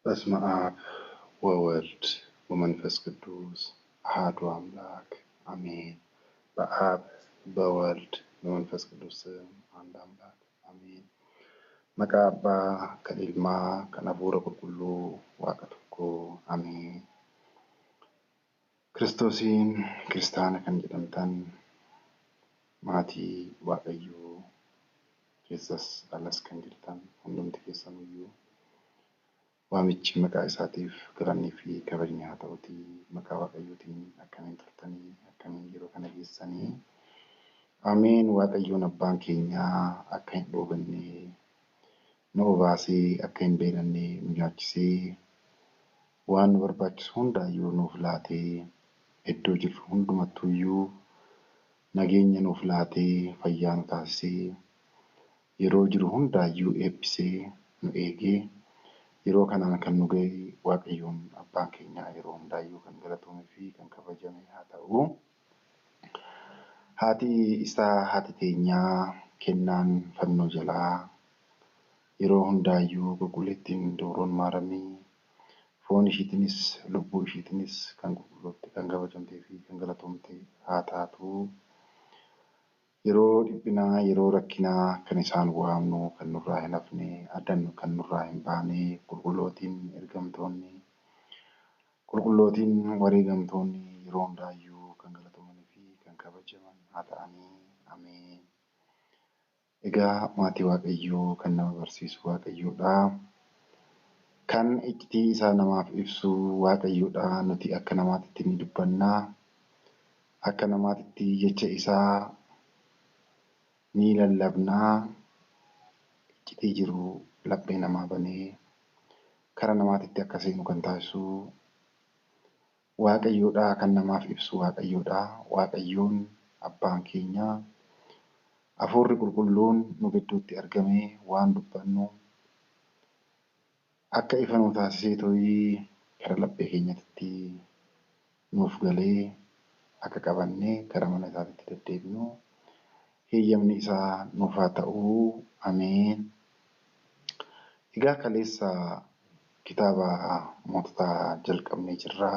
በስመ አብ ወወልድ ወመንፈስ ቅዱስ አሐዱ አምላክ አሜን። በአብ በወልድ በመንፈስ ቅዱስ አንድ አምላክ አሜን። መቃ አbbaa kan ilmaa kan hafuura qulqulluu waaqa tokko አሜን። ክርስቶሲን ክርስቲያና kan jedhamtan maatii waaqayyoo keessas alas kan jirtan hundumti keessaniyyuu waamichi maqaa isaatiif galannii fi kabajni haa ta'uti. Maqaa waaqayyootiin akkamiin turtanii akkamiin yeroo kana geessanii ameen. Waaqayyoon abbaan keenyaa akka hin dhoofne nu obaasee akka hin beelannee nu nyaachisee waan nu barbaachisu hundaayyuu nuuf laatee iddoo jirru hundumattuuyyuu nageenya nuuf laatee fayyaa nu taasisee yeroo jiru hundaayyuu eebbisee nu eegee yeroo kanaan kan nu ga'e waaqayyoon abbaan keenyaa yeroo hundaayyuu kan galatamuu fi kan kabajame haa ta'u. Haati isaa haati teenyaa kennaan fannoo jalaa yeroo hundaayyuu qulqulleettiin dooroon maaramii foon ishiitinis lubbuu ishiitinis kan qulqulloofte kan kabajamtee fi kan galatamte haa taatu. Yeroo dhiphinaa yeroo rakkinaa kan isaan waamnu kan nurraa hin hafne adan kan nurraa hin baane qulqullootiin ergamtoonni qulqullootiin wareegamtoonni yeroo hundaayyuu kan galatamanii fi kan kabajaman haa ta'anii ameen. Egaa maatii waaqayyoo kan nama barsiisu waaqayyoodha. Kan iccitii isaa namaaf ibsu waaqayyoodha. Nuti akka namaatitti ni dubbannaa. Akka namaatitti jecha isaa ni lallabnaa. Iccitii jiru laphee namaa banee kara namaatitti akka seenu kan taasisu waaqayyoodha. Kan namaaf ibsu waaqayyoodha. Waaqayyoon abbaan keenyaa hafuurri qulqulluun nu gidduutti argamee waan dubbannu akka ifa nu taasisee to'ii kara laphee keenyatti nuuf galee akka qabannee kara mana isaatti deddeebinu heeyyamni isaa nuuf haa ta'u ameen. Egaa kaleessa kitaaba moototaa jalqabnee jirra.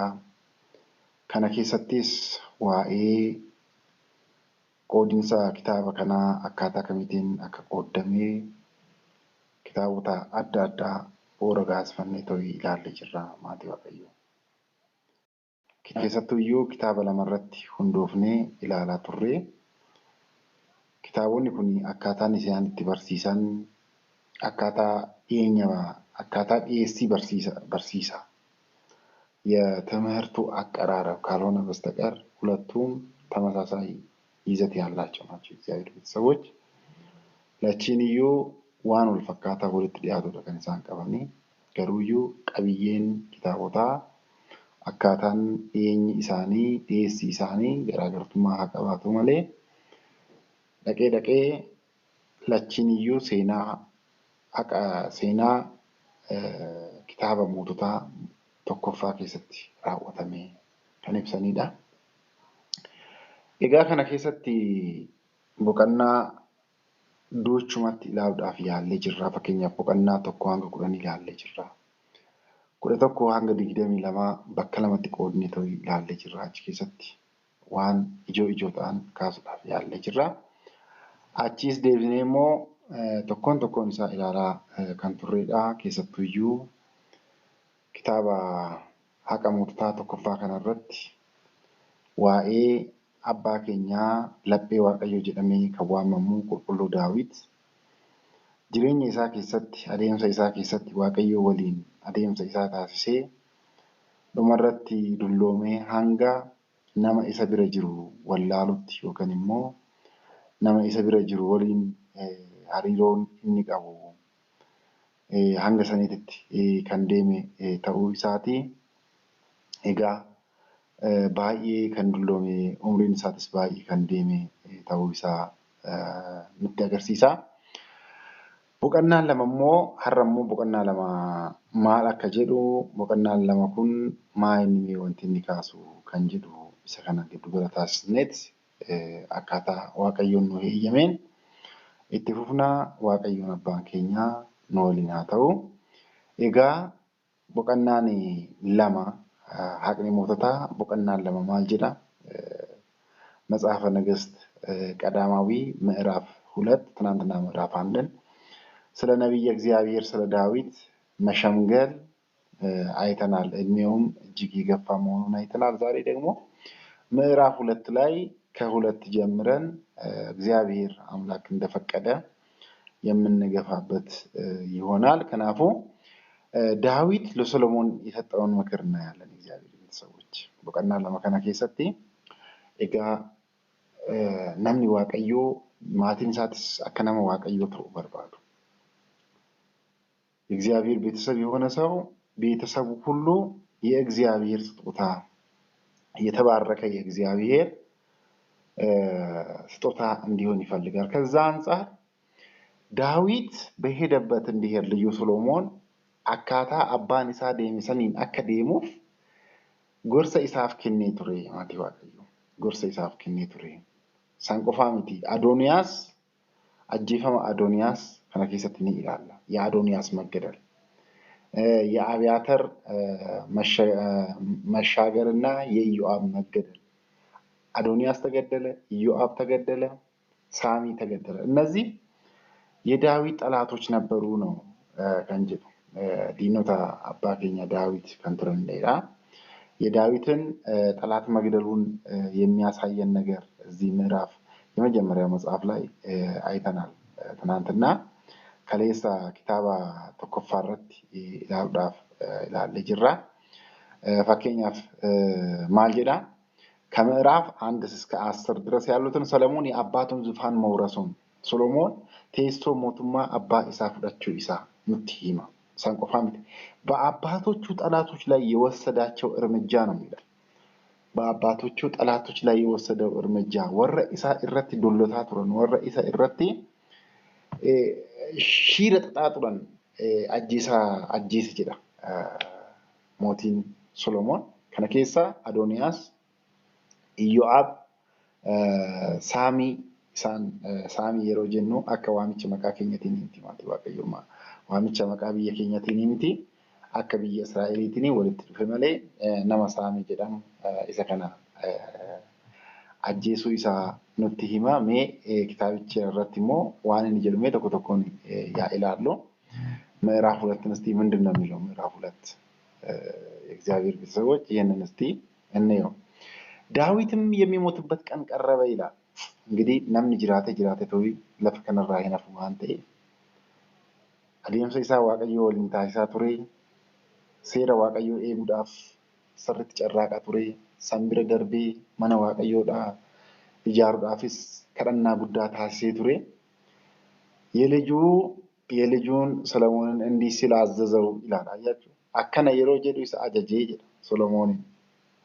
Kana keessattis waa'ee qoodinsa kitaaba kanaa akkaataa kamiitiin akka qoodamee kitaabota adda addaa bu'uura gaasfannee to'ii ilaallee jirra maatii waaqayyoo. Keessattuuyyuu kitaaba lamarratti hundoofnee ilaalaa turre. Kitaabonni kun akkaataan isaan itti barsiisan akkaataa dhiyeessii barsiisa. የትምህርቱ አቀራረብ ካልሆነ በስተቀር ሁለቱም ተመሳሳይ ይዘት ያላቸው ናቸው። እግዚአብሔር ቤተሰቦች ለቺንዩ ዋን ወልፈካታ ሁለት ዲያቶ ደከን ኢሳን ቀበኒ ገሩዩ ቀብዬን ኪታቦታ አካታን ኢሳኒ ዲኤሲ ኢሳኒ ገራገርቱማ ሀቀባቱ መሌ ደቄ ለቺንዩ ሴና kitaaba moototaa tokkoffaa keessatti raawwatamee kan ibsanidha. Egaa kana keessatti boqonnaa duuchumatti ilaaluudhaaf yaallee jirra. Fakkeenyaaf boqonnaa 1 hanga 10 ilaallee jirra. 11 hanga 22 bakka lamatti qoodnee ta'uu ilaallee jirra. Achi keessatti waan ijoo ta'an kaasuudhaaf yaallee jirra. Achiis deebinee immoo tokkoon isaa ilaalaa kan turredha. Keessattuuyyuu kitaaba haqa moototaa tokkoffaa kanarratti waa'ee abbaa keenyaa laphee waaqayyoo jedhamee kan waamamu qulqulluu Daawit jireenya isaa keessatti adeemsa isaa keessatti waaqayyoo waliin adeemsa isaa taasisee dhumarratti dulloomee hanga nama isa bira jiru wallaalutti yookaan immoo nama isa bira jiru waliin hariiroon inni qabu hanga saniitti kan deeme ta'uu isaati. Egaa baay'ee kan dulloome umriin isaatis baay'ee kan deeme ta'uu isaa nutti agarsiisa. Boqonnaan lama immoo har'a immoo boqonnaa lama maal akka jedhu boqonnaan lama kun maa inni wanti inni kaasu kan jedhu isa kana giddu gala taasisneet akkaataa waaqayyoon nu heeyyameen itti fufnaa. Waaqayyoon abbaan keenyaa nu waliin haa ta'u. Egaa boqonnaan lama haqni moototaa boqonnaan lama maal jedha? መጽሐፈ ነገሥት ቀዳማዊ ምዕራፍ 2 ትናንትና ምዕራፍ 1 ስለ ነቢየ እግዚአብሔር ስለ ዳዊት መሸምገል አይተናል። እድሜውም እጅግ የገፋ መሆኑን አይተናል። ዛሬ ደግሞ ምዕራፍ 2 ላይ ከሁለት ጀምረን እግዚአብሔር አምላክ እንደፈቀደ የምንገፋበት ይሆናል። ከናፉ ዳዊት ለሰሎሞን የሰጠውን ምክር እናያለን። እግዚአብሔር ቤተሰቦች boqonnaa lama kana keessatti egaa namni waaqayyoo maatiin isaatis akka nama waaqayyoo ta'uu barbaadu. የእግዚአብሔር ቤተሰብ የሆነ ሰው ቤተሰቡ ሁሉ የእግዚአብሔር ስጦታ የተባረከ የእግዚአብሔር ስጦታ እንዲሆን ይፈልጋል። ከዛ አንፃር ዳዊት በሄደበት እንዲሄድ ልዩ ሰሎሞን አካታ አባን ኢሳ ደሚሰኒን አከደሙፍ ጎርሰ ኢሳፍ ከኔ ቱሬ ማቲ waaqayዮ ጎርሰ ኢሳፍ ከኔ ቱሬ ሳንቆፋሚቲ አዶንያስ አጂፈማ አዶንያስ kana keessatti ni ilaalla. የአዶንያስ መገደል የአብያተር መሻገርና የኢዮአብ መገደል አዶንያስ ተገደለ፣ ኢዮአብ ተገደለ፣ ሳሚ ተገደለ። እነዚህ የዳዊት ጠላቶች ነበሩ ነው ከንጂ ዲኖታ አባገኛ ዳዊት ከንትረን ሌላ የዳዊትን ጠላት መግደሉን የሚያሳየን ነገር እዚህ ምዕራፍ የመጀመሪያው መጽሐፍ ላይ አይተናል። ትናንትና ከሌሳ ኪታባ ተኮፋረት ኢላልዳፍ ኢላልጅራ ፈከኛፍ ማልጀዳ ከምዕራፍ 1 እስከ 10 ድረስ ያሉትን ሰሎሞን የአባቱን ዙፋን መውረሱን ሰሎሞን ቴስቶ ሞቱማ አባ ኢሳ ፍዳቸው ኢሳ ምትሂማ ሳንቆፋምት በአባቶቹ ጠላቶች ላይ የወሰዳቸው እርምጃ ነው የሚለው። በአባቶቹ ጠላቶች ላይ የወሰደው እርምጃ ወረ ኢሳ ኢረቲ ዶሎታ ቱረን ወረ ኢሳ ኢረቲ ሺረ ተጣጥረን አጂስ ጅዳ ሞቲን ሰሎሞን ከነኬሳ አዶንያስ ኢዮአብ ሳሚ ኢሳን ሳሚ የሮጀኖ አከዋሚች መቃከኘቲን ኢንቲማቲ ዋቀዮማ ዋሚች መቃቢ የከኘቲን ኢንቲ አከብየ እስራኤሊቲኒ ወልት ፈመለ ነማ ሳሚ ጀዳም ኢሰከና አጂሱ ኢሳ ኑቲ ሂማ ሜ ኪታብች ረቲሞ ዋንን ጀልሜ ተኮተኮን ያ ኢላሉ ምዕራፍ 2 እስቲ ምንድነው የሚለው? ምዕራፍ 2 የእግዚአብሔር ቤተሰቦች ይሄንን እስቲ እንየው። ዳዊትም የሚሞትበት ቀን ቀረበ ይላል። እንግዲህ ነምን ጅራተ ተዊ ለፈከነራ ይነፉ አንተ አዲየም ሰይሳ ዋቀዮ ወልንታ ኢሳ ቱሬ ሴራ ዋቀዮ ኤቡዳፍ ሰርት ጨራቃ ቱሬ ሰምብረ ደርቤ ማነ ዋቀዮዳ ኢጃሩዳፊስ ከረና ጉዳ ታሴ ቱሬ የልጁን ሰሎሞንን እንዲህ ሲል አዘዘው ይላል። አያችሁ አከነ የሮ ጀዱ ኢሳ አጀጄ ሰሎሞን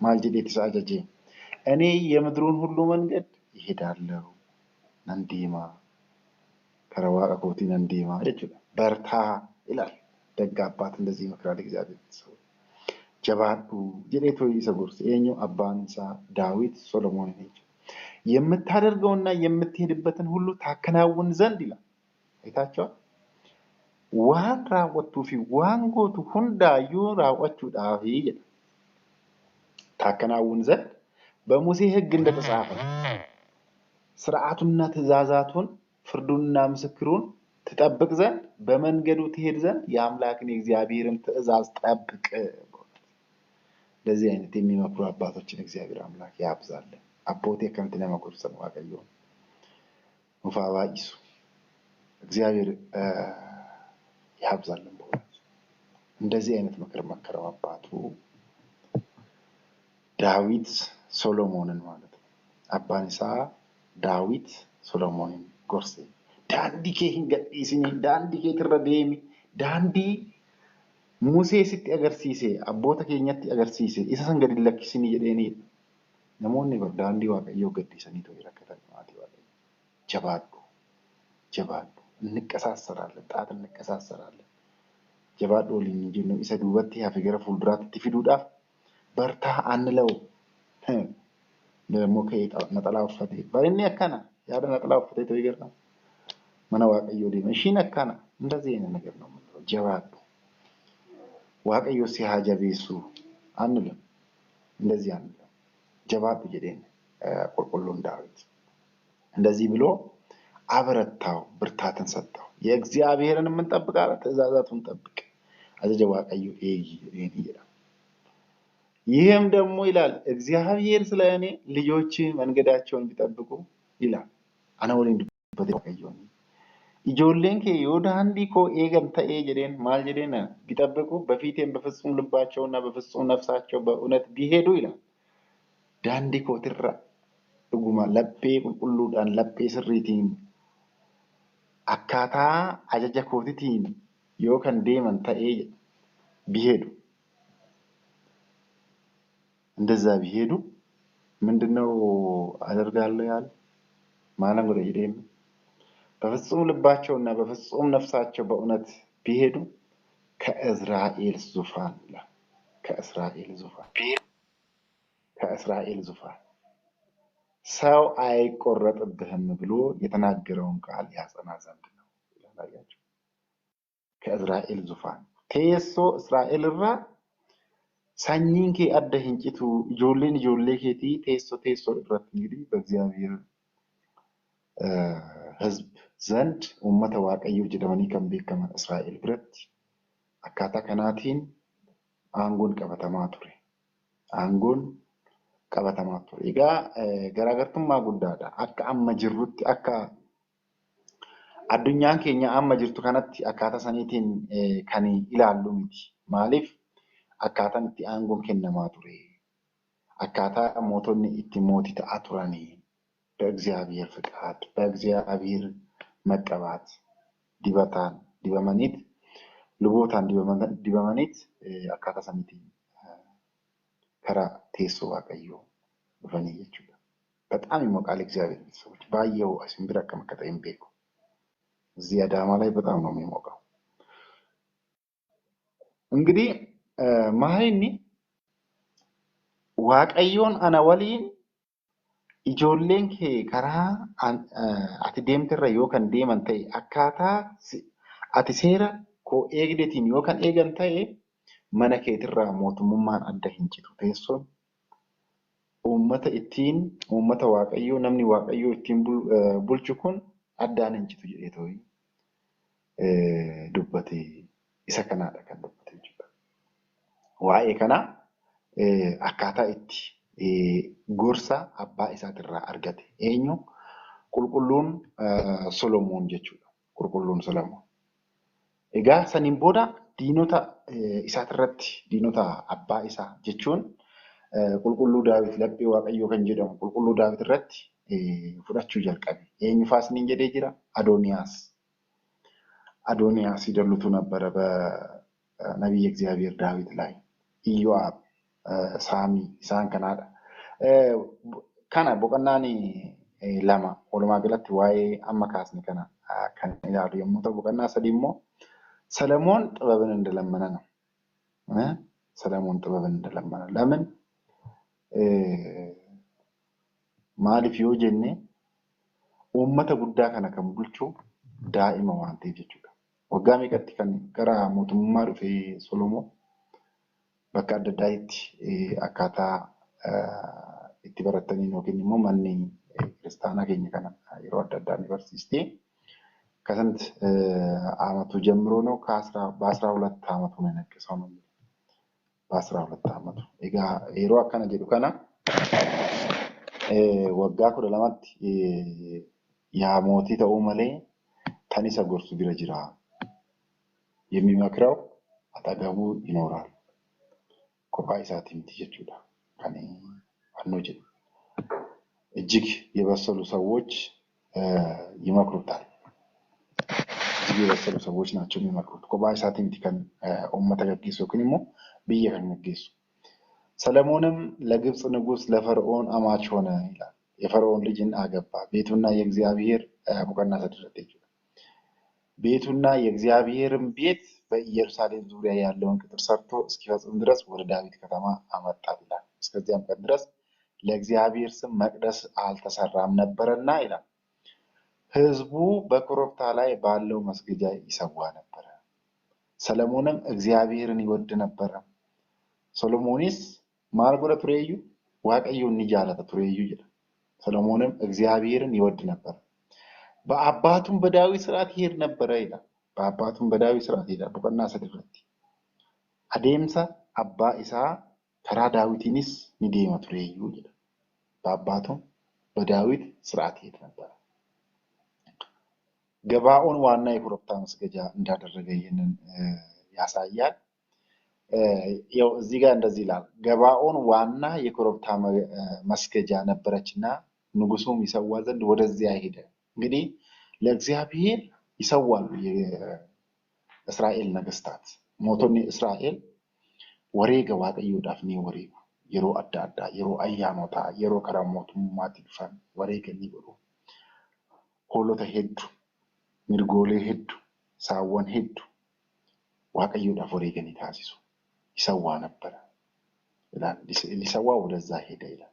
ማልጀዴት ኢሳ አጀጄ እኔ የምድሩን ሁሉ መንገድ ይሄዳለሁ ነንዲማ ከረዋቀ ኮቲ ነንዲማ አለች። በርታ ይላል። ደግ አባት እንደዚህ ይመክራል እግዚአብሔር ሰው ጀባዱ ጀዴቶ ይሰጉርስ የኛው አባንሳ ዳዊት ሰሎሞን ነች። የምታደርገውና የምትሄድበትን ሁሉ ታከናውን ዘንድ ይላል። አይታችሁ ዋን ራወቱ ፊ ዋንጎቱ ሁንዳዩ ራወቹ ዳፊ ታከናውን ዘንድ በሙሴ ሕግ እንደተጻፈ ስርዓቱና ትእዛዛቱን ፍርዱንና ምስክሩን ትጠብቅ ዘንድ በመንገዱ ትሄድ ዘንድ የአምላክን የእግዚአብሔርን ትእዛዝ ጠብቅ። ለዚህ አይነት የሚመክሩ አባቶችን እግዚአብሔር አምላክ ያብዛልን። አቦቴ ከምትነ መኩርሰን ዋቀዮ ሙፋባይሱ እግዚአብሔር ያብዛልን። በእውነት እንደዚህ አይነት ምክር መከረው አባቱ ዳዊት ሰሎሞንን ማለት ነው። አባንሳ ዳዊት ሰሎሞንን ጎርሴ ዳንዲ ከሂን ገዲስኒ ዳንዲ ከትረደሚ ዳንዲ ሙሴ ሲት አገርሲሴ አቦተ ከኛት አገርሲሴ ኢሳ ሰንገድ ለክሲኒ የደኒ ነሞኒ ወር ዳንዲ ዋቀዮ ገዲሰኒ ቶ ይረከታል ማለት ይዋል ጀባዱ እንቀሳሰራለን ጣት እንቀሳሰራለን ጀባዱ ሊንጂ ነው ኢሳ ዱበት ያፈገረ ፉልድራት ትፊዱዳፍ በርታ አንለው ለሞከ ነጠላው ፈቴ ባይኔ አካና ያደ ነጠላው ፈቴ ተይገራ ማና ዋቀዮ ዲ መሽን አካና እንደዚህ አይነት ነገር ነው ማለት ጀባዱ waaqayyo si haa jabeessu አንልም እንደዚህ አንልም ጀባቱ ጀዴን ቁልቁሉን ዳዊት እንደዚህ ብሎ አበረታው ብርታትን ሰጠው የእግዚአብሔርን ምን ጠብቃለ ትእዛዛቱን ጠብቅ አዘጀ waaqayዮ ይሄን ይላል ይሄም ደግሞ ይላል እግዚአብሔር ስለኔ ልጆች መንገዳቸውን ቢጠብቁ ይላል አና ወሊን ዱበቴ waaqayዮ ijoolleen kee yoo daandii koo eegan ta'ee jedheen maal jedheen ቢጠብቁ በፊቴም በፍጹም ልባቸውና በፍጹም ነፍሳቸው በእውነት ቢሄዱ ይላል daandii kootirra dhuguma laphee qulqulluudhaan laphee sirriitiin akkaataa ajaja kootiitiin yoo kan deeman ta'ee ቢሄዱ እንደዛ ቢሄዱ ምንድነው አደርጋለሁ ያለ ማለም ወደ ይደም በፍጹም ልባቸውና በፍጹም ነፍሳቸው በእውነት ቢሄዱ ከእስራኤል ዙፋን ከእስራኤል ዙፋን ሰው አይቆረጥብህም ብሎ የተናገረውን ቃል ያጸና ዘንድ ነው ያላያችሁ ከእስራኤል ዙፋን ቴሶ እስራኤል ራ ሳኝንኬ አደ ህንጭቱ ጆሌ ኬቲ ቴሶ ድረት እንግዲህ በእግዚአብሔር ህዝብ ዘንድ ኡመተ ዋቀዩ ጀደመኒ ከም ቤከመ እስራኤል ብረት አካታ ከናቲን አንጎን ቀበተማ ቱሬ ኢጋ ገራገርቱማ ጉዳዳ አካ አመ ጅሩት አካ አዱኛን ኬኛ አመ ጅርቱ ከነቲ አካታ ሰኒቲን ከኒ ኢላሉ ሚቲ ማሊፍ አካታን ኢቲ አንጎን ከነማ ቱሬ አካታ ሞቶኒ ኢቲ ሞቲ ተአቱራኒ በእግዚአብሔር ፍቃድ በእግዚአብሔር መቀባት ዲበታን ዲበመኒት ልቦታን ዲበመኒት አካታ ሰኒቲ ከራ ቴሶ ዋቀዩ በፈኒ ይችላል በጣም ይሞቃል እግዚአብሔር ሰዎች ባየው አሲምብራ ከመከታይም ቤኩ እዚህ አዳማ ላይ በጣም ነው የሚሞቀው እንግዲህ ማይኒ ዋቀዩን አናወሊን ijoolleen kee karaa ati deemterra yoo kan deeman ta'e akkaataa ati seera koo eegdetiin yoo kan eegan ta'e mana keetirraa mootummaan adda hin citu teessoon uummata waaqayyoo namni waaqayyoo ittiin bulchu kun addaan hin citu jedhee ta'u dubbate isa kanaadha kan dubbate jechuudha. Waa'ee kanaa akkaataa itti gorsa abbaa isaatirraa argate eenyu qulqulluun Solomoon jechuudha qulqulluun Solomoon egaa saniin booda diinota isaatirratti diinota abbaa isaa jechuun qulqulluu Daawit laphee waaqayyoo kan jedhamu qulqulluu Daawit irratti fudhachuu jalqabe eenyu faasniin jedhee jira አዶንያስ ይደሉቱ ነበረ በነቢይ እግዚአብሔር ዳዊት ላይ ኢዮአብ ሳሚ ኢሳን kana boqonnani lama walumaa galatti waa'ee amma kaasne kana kan ilaalu yommuu ta'u boqonnaa sadii immoo ሰለሞን ጥበብን እንደለመነ ነው ሰለሞን ጥበብን እንደለመነ ለምን maaliif yoo jenne uummata guddaa kana kan bulchu daa'ima waan ta'eef jechuudha waggaa meeqatti kan gara mootummaa dhufe Solomoon bakka adda addaatti akkaataa itti baratanii yookiin immoo manni kiristaanaa keenya kana yeroo adda addaa ni barsiistee ከስንት ዓመቱ ጀምሮ ነው በ12 ዓመቱ ነው የነገሰው ነው በ12 ዓመቱ ኤጋ yeroo akkana jedhu kana waggaa 12tti yaa mootii ta'uu malee tan isa gorsu bira jira የሚመክረው አጠገቡ ይኖራል kophaa isaatii miti jechuudha kan annoo jedhu እጅግ የበሰሉ ሰዎች ይመክሩታል እጅግ የበሰሉ ሰዎች ናቸው የሚመክሩት kophaa isaatii miti kan uummata gaggeessu yookiin immoo biyya kan gaggeessu ሰለሞንም ለግብጽ ንጉስ ለፈርዖን አማች ሆነ ይላል የፈርዖን ልጅን አገባ ቤቱና የእግዚአብሔር ሙቀና ተደረገ ይላል ቤቱና የእግዚአብሔርም ቤት በኢየሩሳሌም ዙሪያ ያለውን ቅጥር ሰርቶ እስኪፈጽም ድረስ ወደ ዳዊት ከተማ አመጣ ይላል እስከዚያም ቀን ድረስ ለእግዚአብሔር ስም መቅደስ አልተሰራም ነበርና ይላል ህዝቡ በኮረብታ ላይ ባለው መስገጃ ይሰዋ ነበር ሰለሞንም እግዚአብሔርን ይወድ ነበረ። ሶሎሞኒስ ማል ጎደ ቱሬዩ waaqayዮን ni jaalata tureeyyuu jedha. ሰሎሞንም እግዚአብሔርን ይወድ ነበር። በአባቱም በዳዊት ስርዓት ይሄድ ነበረ ይላል። በአባቱም በዳዊት ስርዓት ይሄዳል። boqonnaa 3 irratti adeemsa abbaa isaa karaa daawitiinis ni deema tureeyyuu jedha. በአባቱም በዳዊት ስርዓት ይሄድ ነበር። ገባኦን ዋና የኮረብታ መስገጃ እንዳደረገ ይህንን ያሳያል። ያው እዚህ ጋር እንደዚህ ይላል። ገባኦን ዋና የኮረብታ መስገጃ ነበረችና ንጉሱም ይሰዋ ዘንድ ወደዚያ ሄደ። እንግዲህ ለእግዚአብሔር ይሰዋሉ የእስራኤል ነገስታት። ሞቶኒ እስራኤል ወሬገ waaqayዮodhaaf ni wareegu. yeroo adda addaa, yeroo ayyaanotaa, yeroo karaa mootummaatti dhufan wareega ni godhu. hoolota hedduu, mirgoolee hedduu, saawwan hedduu waaqayyoodhaaf wareega ni taasisu. ይሰዋ ነበረ ይላል። ሊሰዋ ወደዛ ሄደ ይላል።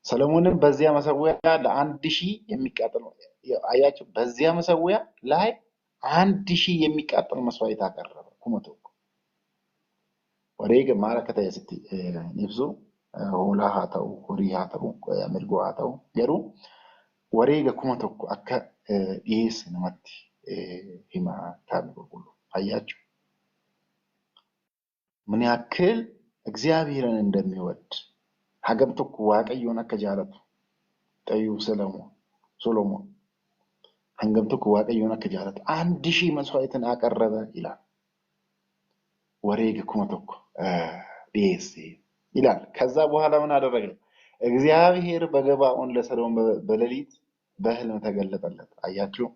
ሰሎሞንም በዚያ መሰዊያ ለ1000 የሚቃጠል አያችሁ፣ በዚያ መሰዊያ ላይ 1000 የሚቃጠል መስዋዕት አቀረበ። ኩመቶ ወሬገ ማለከተ ያስቲ ንብዙ ሆላ ሃታው ሆሪ ሃታው ምርጎ ሃታው ገሩ ወሬገ ኩመቶ አከ ዲስ ነመት ሂማ ታብቁሉ አያችሁ ምን ያክል እግዚአብሔርን እንደሚወድ ሀገም tokko waaqayዮን akka jaalatu ጠዩ ሶሎሞን ሀገም tokko waaqayዮን akka jaalatu 1000 መስዋዕትን አቀረበ ይላል። ወሬገ ኩመቶ ዲስ ይላል። ከዛ በኋላ ምን አደረገ? እግዚአብሔር በገባኦን ለሰሎሞን በሌሊት በህልም ተገለጠለት። አያችሁ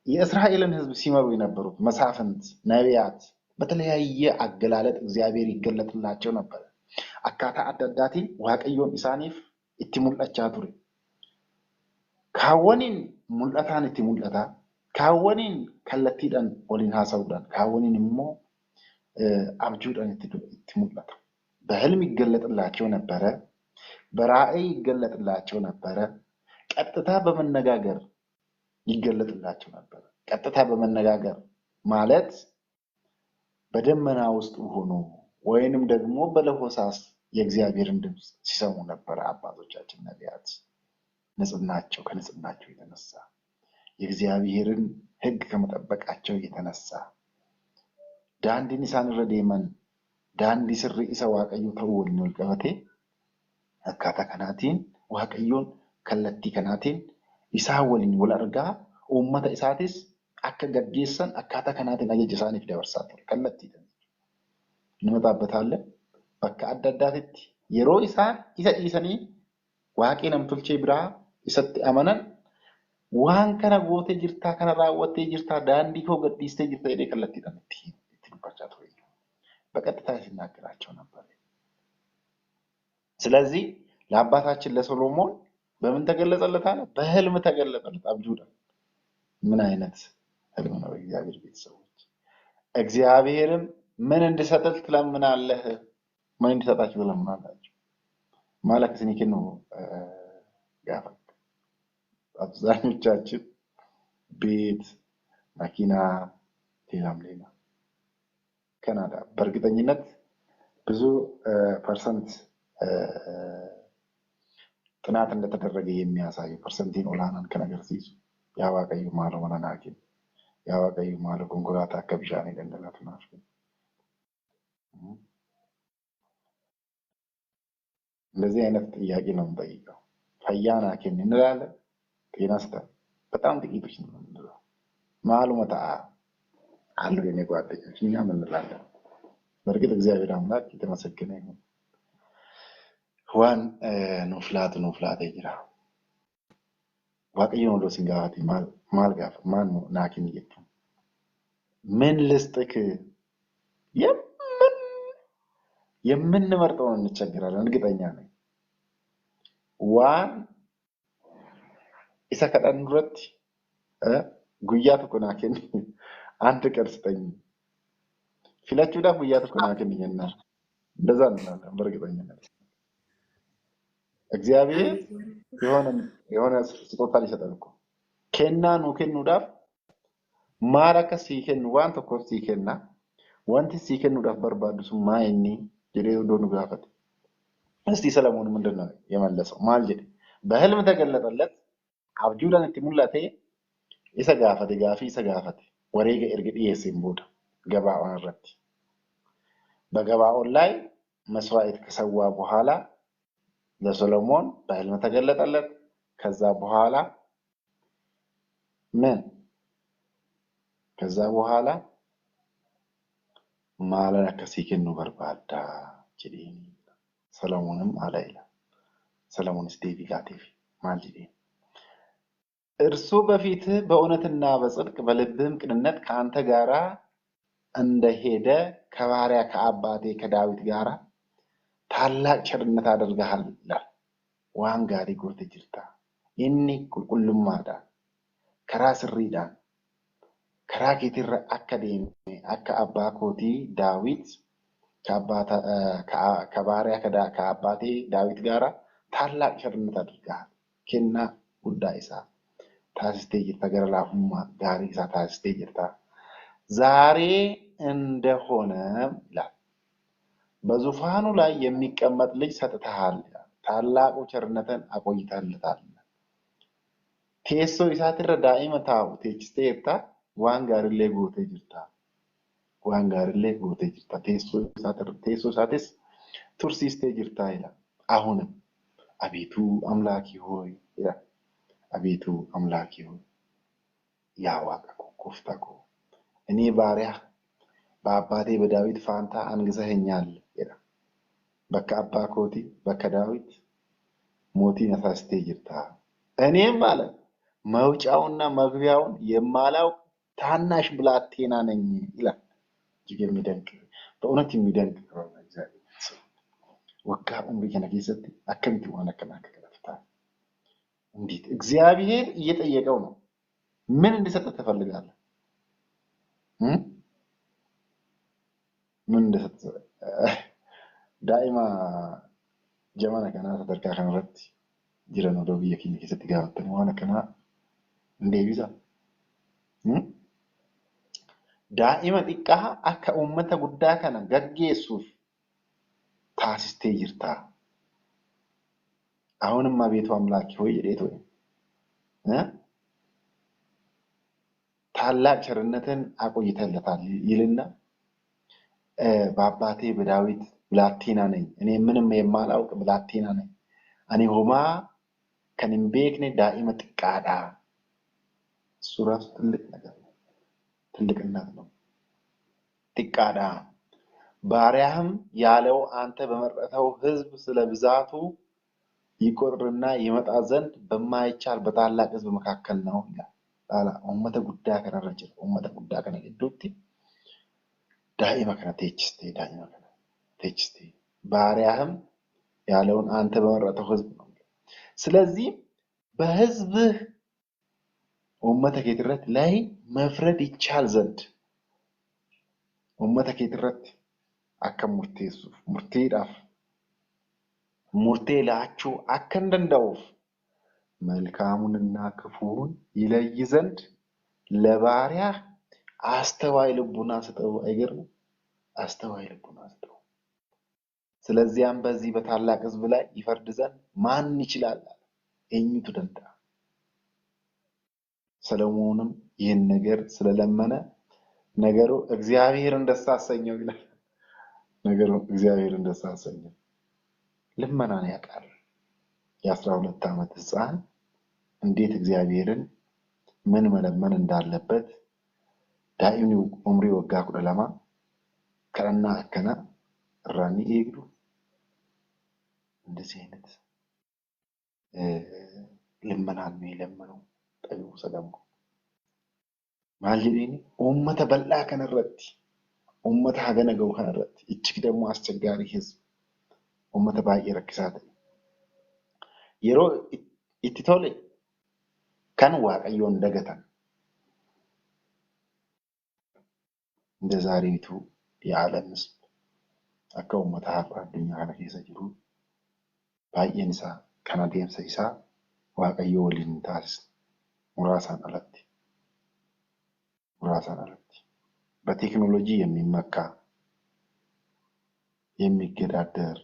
የእስራኤልን ህዝብ ሲመሩ የነበሩት መሳፍንት፣ ነቢያት በተለያየ አገላለጥ እግዚአብሔር ይገለጥላቸው ነበር። አካታ አዳዳቲ waaqayዮን ኢሳኒፍ እቲ ሙልአቻ ቱሬ ካወኒን ሙልአታን እቲ ሙልአታ ካወኒን ከለቲዳን ኦሊን ሃሳውዳን ካወኒን ሞ አብጁዳን እቲ ሙልአታ በህልም ይገለጥላቸው ነበረ። በራእይ ይገለጥላቸው ነበረ። ቀጥታ በመነጋገር ይገለጥላቸው ነበረ። ቀጥታ በመነጋገር ማለት በደመና ውስጥ ሆኖ ወይንም ደግሞ በለሆሳስ የእግዚአብሔርን ድምጽ ሲሰሙ ነበር። አባቶቻችን ነቢያት ከንጽህናቸው የተነሳ የእግዚአብሔርን ሕግ ከመጠበቃቸው የተነሳ ዳንዲን ኢሳን ረዴመን ዳንዲ ስሪ ኢሳ waaqayዮ ተውል ነው ልቀበቴ አካታ ከናቲን waaqayዮን ከለቲ ከናቲን ኢሳ ወሊን ወለርጋ ኡመተ ኢሳቲስ akka gaggeessan akkaataa kanaatiin ajaja isaaniif dabarsaa ture. Kallattiidhaan nimataabbataalle bakka adda addaatitti yeroo isaan isa dhiisanii waaqii namtolchee biraa isatti amanan waan kana gootee jirtaa, kana raawwattee jirtaa, daandii koo gadhiistee jirta jedhee kallattiidhaan itti dubbachaa ture. በቀጥታ ሲናገራቸው ነበር። ስለዚህ ለአባታችን ለሶሎሞን በምን ተገለጸለት አለ? በህልም ተገለጸለት። አብጁዳ ምን አይነት ህልም ነው? እግዚአብሔር ቤተሰቦች እግዚአብሔርም ምን እንድሰጥህ ትለምናለህ? ምን እንድሰጣችሁ ትለምናላችሁ? ማለት ስኒክ ነው ጋፋ አብዛኞቻችን ቤት፣ መኪና፣ ሌላ ካናዳ በእርግጠኝነት ብዙ ፐርሰንት ጥናት እንደተደረገ የሚያሳይ ፐርሰንቲን ኦላናን ከነገር ሲይዙ ያዋቀዩ ማለ ወናናኪ ያዋቀዩ ማለ ኮንጎራታ ከብሻኔ እንደላት ነው። እንደዚህ አይነት ጥያቄ ነው የምጠይቀው። ፈያና ከን እንላለን ጤናስታ በጣም ጥቂቶች ነው የምንለው። ማሉመታ አሉ የኔ ጓደኞች እኛ ምን እንላለን? በእርግጥ እግዚአብሔር አምላክ የተመሰገነ ይሁን። ዋን ኑፍላት ይጅራ waaqayyo ነው ሲንጋቲ ማልጋፍ ማን ነው ናኪን ይየቱ ምን ልስጥክ የምንመርጠውን እንቸገራለን። እርግጠኛ ነኝ ዋን ኢሳ ከዳን ዱረት ጉያት እኮ ናኪን አንድ ቀን ስጠኝ ፊላቹዳ ጉያት እኮ ናኪን ይየና እንደዛ ነው በእርግጠኝነት እግዚአብሔር የሆነ ስጦታ ሊሰጠን እኮ ከናኑ ከኑዳፍ maal akka sii kennu waan tokkoof sii kenna. Wanti sii kennuudhaaf barbaadu sun maa inni jedhee odoo nu gaafate. እስቲ ሰለሞን ምንድን ነው የመለሰው? ማል ጀደ በህልም ተገለጠለት abjuudhaan itti mul'ate isa gaafate gaafii isa gaafate wareega erga dhiyeesseen booda ገባኦን irratti በገባኦን ላይ መስዋዕት ከሰዋ በኋላ ለሰሎሞን በህልም ተገለጠለት። ከዛ በኋላ ምን ከዛ በኋላ ማለና ከሲከኑ በርባዳ ጀዴኒ ሰሎሞንም አለ ይላል። ሰሎሞንስ ዴቪድ ላቲፍ ማል ጀዴ እርሱ በፊትህ በእውነትና በጽድቅ በልብህም ቅንነት ከአንተ ጋራ እንደሄደ ከባሪያ ከአባቴ ከዳዊት ጋራ ታላቅ ቸርነት አድርገሃል ይላል። ዋን ጋሪ ጎተ ጅርታ ኢኒ ቁልቁልማዳን ከራ ስሪዳን ከራ ኬቲረ አከ ዴሜ አከ አባ ኮቲ ዳዊት ከባሪያ ከአባቴ ዳዊት ጋራ ታላቅ ቸርነት አድርገሃል። ኬና ጉዳ ኢሳ ታስቴ ጅርታ ገረ ላፉማ ጋሪ ኢሳ ታስቴ ጅርታ ዛሬ እንደሆነ ይላል በዙፋኑ ላይ የሚቀመጥ ልጅ ሰጥተሃል ይላል። ታላቁ ቸርነትን አቆይተህለታል። ቴሶ ኢሳትረ ዳኢመ ታው ቴችስቴታ ዋን ጋርሌ ጎቴ ጅርታ ዋን ጋርሌ ጎቴ ጅርታ ቴሶ ኢሳትስ ቱርሲስቴ ጅርታ ይላል። አሁንም አቤቱ አምላኬ ሆይ ይላል። አቤቱ አምላኬ ሆይ ያ ዋቃ ኮፍታ ኮ እኔ ባሪያ በአባቴ በዳዊት ፋንታ አንግሰኸኛል ይላል። በካ አባ ኮቲ በካ ዳዊት ሞቲ ነሳስቴ ጅርታ እኔም ማለት መውጫውና መግቢያውን የማላውቅ ታናሽ ብላቴና ነኝ ይላል። እጅግ የሚደንቅ በእውነት የሚደንቅ ነው። እግዚአብሔር ወጋ ኡምሪ ከነ ኬሰቲ አከምቲ ዋና ከናከከፍታ እንዴት እግዚአብሔር እየጠየቀው ነው። ምን እንዲሰጥ ትፈልጋለህ? ምን እንዲሰጥ ዳኢማ ጀማና ከና ተደርካ ከነረት ጅረን ወደ ብየ ኪኒ ኬሰቲ ጋፈተን ዋና ከና እንዴቢሳ ዳኢማ ጢቃ አከ ኡመተ ጉዳ ከነ ገጌሱፍ ታስስቴ ጅርታ አሁንም አቤቱ አምላክ ሆይ የዴት ወይ ታላቅ ቸርነትን አቆይተለታል ይልና በአባቴ በዳዊት ብላቴና ነኝ እኔ ምንም የማላውቅ ብላቴና ነኝ እኔ ሆማ ከንምቤክኔ ዳኢመ ጢቃዳ ሱራስ ትልቅ ነገር ነው። ትልቅነት ነው። ጢቃዳ ባሪያህም ያለው አንተ በመረጠው ህዝብ ስለ ብዛቱ ይቆጥርና ይመጣ ዘንድ በማይቻል በታላቅ ህዝብ መካከል ነው ይላል። አላ ኡመተ ጉዳ ከነረጀ ኡመተ ጉዳ ከነ እዱቲ ዳኢማ ከነ ቴችስቴ ዳኢማ ከነ ቴችስቴ ባሪያህም ያለውን አንተ በመረጠው ህዝብ ነው። ስለዚህ በህዝብህ ኡመተ ኬትረት ላይ መፍረድ ይቻል ዘንድ ኡመተ ኬትረት አከ ሙርቴሱፍ ሙርቴዳፍ ሙርቴ ላችሁ አከ እንደንዳውፍ መልካሙንና ክፉውን ይለይ ዘንድ ለባሪያ አስተዋይ ልቡና ስጠው። አይገርም? አስተዋይ ልቡና ስጠው። ስለዚያም በዚህ በታላቅ ህዝብ ላይ ይፈርድ ዘንድ ማን ይችላል? እኝቱ ደንታ ሰሎሞንም ይህን ነገር ስለለመነ ነገሩ እግዚአብሔርን ደስ አሰኘው ይላል። ነገሩ እግዚአብሔርን ደስ አሰኘው። ልመናን ያውቃል። የ12 ዓመት ህፃን እንዴት እግዚአብሔርን ምን መለመን እንዳለበት ዳኢኒ ኡምሪ ወጋ ኩደለማ ከና አከና ራኒ ይግዱ እንደዚህ አይነት ልመናን ነው የለመነው ጠቢቡ ሰለሞን። ማልጂኒ ኡመተ በላ ከነረት ኡመተ ሀገነገው ከነረት እጅግ ደግሞ አስቸጋሪ ህዝብ ኡመተ ባይ ረክሳት የሮ ኢቲቶሌ ከን ዋቀዮን ደገተን እንደ ዛሬቱ የዓለም ህዝብ አከ ኡመተ ሀራ አዱኛ ከነ ኬሰ ጅሩ ባየንሳ ከነ ዴምሰ ኢሳ ዋቀዮ ወሊን ታስ ሙራሳን አለቲ ራሳን አለች በቴክኖሎጂ የሚመካ የሚገዳደር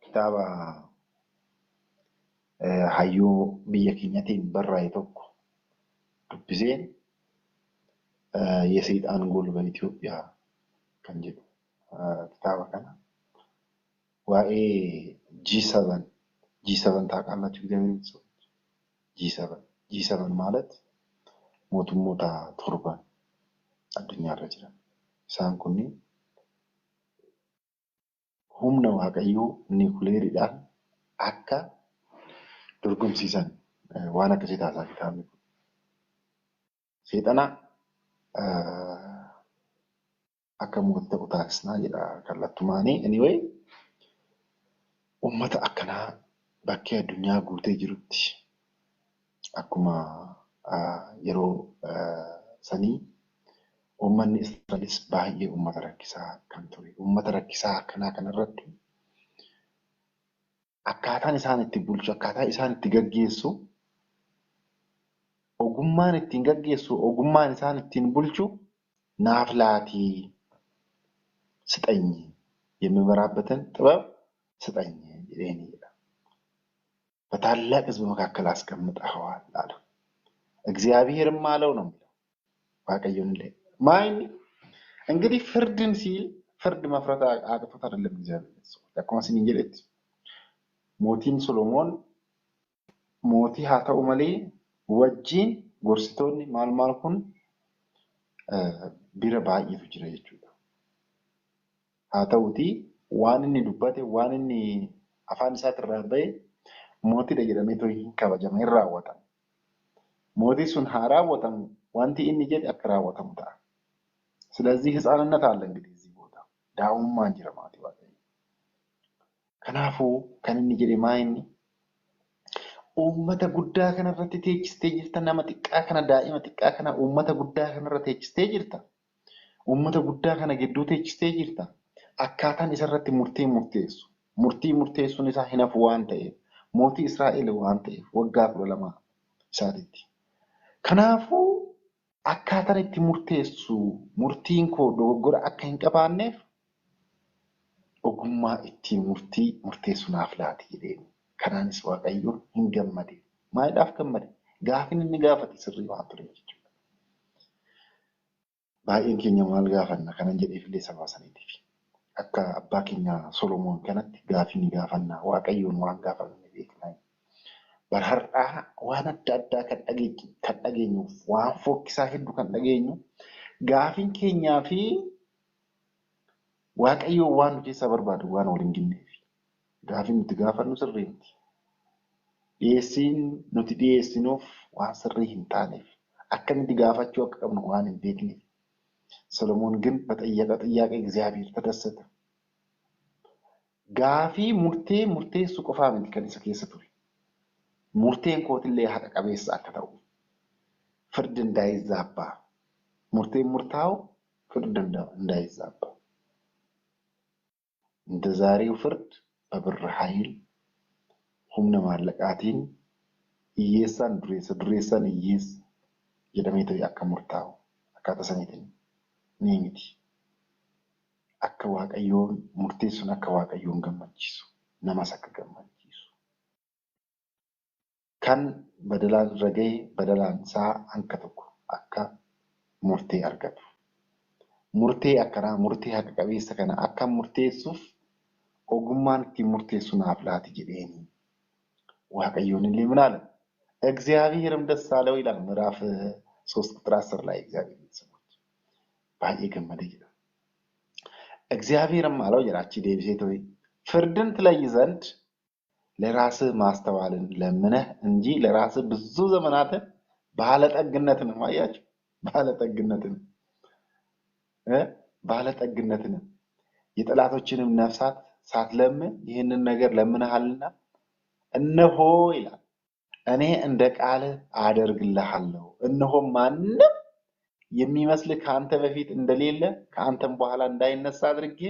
kitaaba hayyuu biyya keenyatiin barraa'e tokko dubbiseen የሰይጣን ጎል በኢትዮጵያ kan jedhu kitaaba kana waa'ee G7 ታውቃላችሁ እግዚአብሔር G7 ማለት mootummoota torban addunyaarra jiran isaan kunniin humna waaqayyoo niikuleeriidhaan akka dorgomsiisan waan akkasii taasisaa kitaabni kun. Seexana akka mootii ta'u taasisnaa jedha kallattumaanii. Anyway, uummata akkanaa bakkee addunyaa guutee jirutti akkuma yeroo sanii uummanni Israa'elis baay'ee uummata rakkisaa kan ture. Uummata rakkisaa akkanaa kanarratti akkaataan isaan itti bulchu, akkaataa isaan itti gaggeessu, ogummaan ittiin gaggeessu, ogummaan isaan ittiin bulchu naaf laatii ስጠኝ የሚመራበትን ጥበብ ስጠኝ ይሄንይላ በታላቅ ሕዝብ መካከል አስቀምጠዋል አለ። እግዚአብሔርም አለው ነው የሚለው ዋቀየውን ላይ ማይን እንግዲህ ፍርድን ሲል ፍርድ መፍረድ አቅቶት አይደለም እግዚአብሔር ሰው ያቆማስን እንጀለት ሞቲን ሶሎሞን ሞቲ ሀተው መሌ ወጂን ጎርሲቶኒ ማልማልኩን ቢረ ባይቱ ጅራ ይችላል haa ta'uti waan inni dubbate waan inni afaan isaatti irraa ba'e mootiidha jedhamee too hin kabajame hin raawwatamu. Mootii sun haa raawwatamu wanti inni jedhe akka raawwatamu ta'a. ስለዚህ ህፃንነት አለ እንግዲህ እዚህ ቦታ ዳውማን ጅራ ማለት ዋቀኝ kanaafuu kan inni jedhe maayinni uummata guddaa kanarratti teechistee jirta nama xiqqaa kana daa'ima xiqqaa kana uummata guddaa kanarratti teechistee jirta. Uummata guddaa kana gidduu teechistee jirta. akkaataan isarratti murtii murteessuun isaa hin hafu waan ta'eef mootii Israa'el waan ta'eef waggaa 12 isaatitti. Kanaafuu akkaataan itti murteessu murtiin koo dogoggora akka hin qabaanneef ogummaa ittiin murteessu naaf laati jedheen. Kanaanis Waaqayyoon hin gammade. Maaliidhaaf gammade? Gaafin inni gaafate sirrii waan ture jechuudha. Baay'een keenya maal gaafanna kanan jedheefillee sabaa saniitiif. Akka abbaa keenya Solomoon kanatti gaafii gaafannaa Waaqayyoon waan gaafanne beeknaa. Barhar'aa waan adda addaa kan dhageenyuuf waan fokkisaa hedduu kan dhageenyu gaafiin keenyaa fi Waaqayyoon waan nu keessaa barbaadu waan waliin ginneef. Gaafiin nuti gaafannu sirrii miti. Dhiyeessiin nuti dhiyeessinuuf waan sirrii hin taaneef akkamitti gaafachuu akka qabnu waan hin beekneef. ሰሎሞን ግን በጠየቀ ጥያቄ እግዚአብሔር ተደሰተ። ጋፊ ሙርቴ ሱቆፋ ምን ከነሰ ከሰቱሪ ሙርቴን ኮትሌ ሀቀ ቀበስ አከታው ፍርድ እንዳይዛባ ሙርታው ፍርድ እንዳይዛባ እንደዛሬው ፍርድ በብር ኃይል ሁምነ ማለቃቲን ኢየሳን ድሬሰን ኢየስ የደሜተ ያከሙርታው አካተሰኒትን Niimiti akka Waaqayyoon murteessuun akka Waaqayyoon gammachiisu namas akka gammachiisu kan badalaan irra ga'e badalaan isaa hanka tokko akka murtee argatu murtee akkanaa murtee haqa qabeessa kana akka murteessuuf ogummaan ittiin murteessu naaf laati jedheeni Waaqayyoon illee ምን አለ እግዚአብሔርም ደስ አለው ይላል ምዕራፍ 3 ቁጥር 10 ላይ እግዚአብሔር ባየ ገመደ ይላል እግዚአብሔርም አለው ይላቺ ዴቪሴቶይ ፍርድን ትለይ ዘንድ ለራስህ ማስተዋልን ለምነህ እንጂ ለራስህ ብዙ ዘመናትን ባለጠግነትን ማያችሁ ባለጠግነትን የጠላቶችንም ነፍሳት ሳትለምን ይሄንን ነገር ለምነሃልና እነሆ ይላል እኔ እንደ ቃል አደርግልሃለሁ እነሆ ማንም የሚመስልህ ካንተ በፊት እንደሌለ ካንተም በኋላ እንዳይነሳ አድርጌ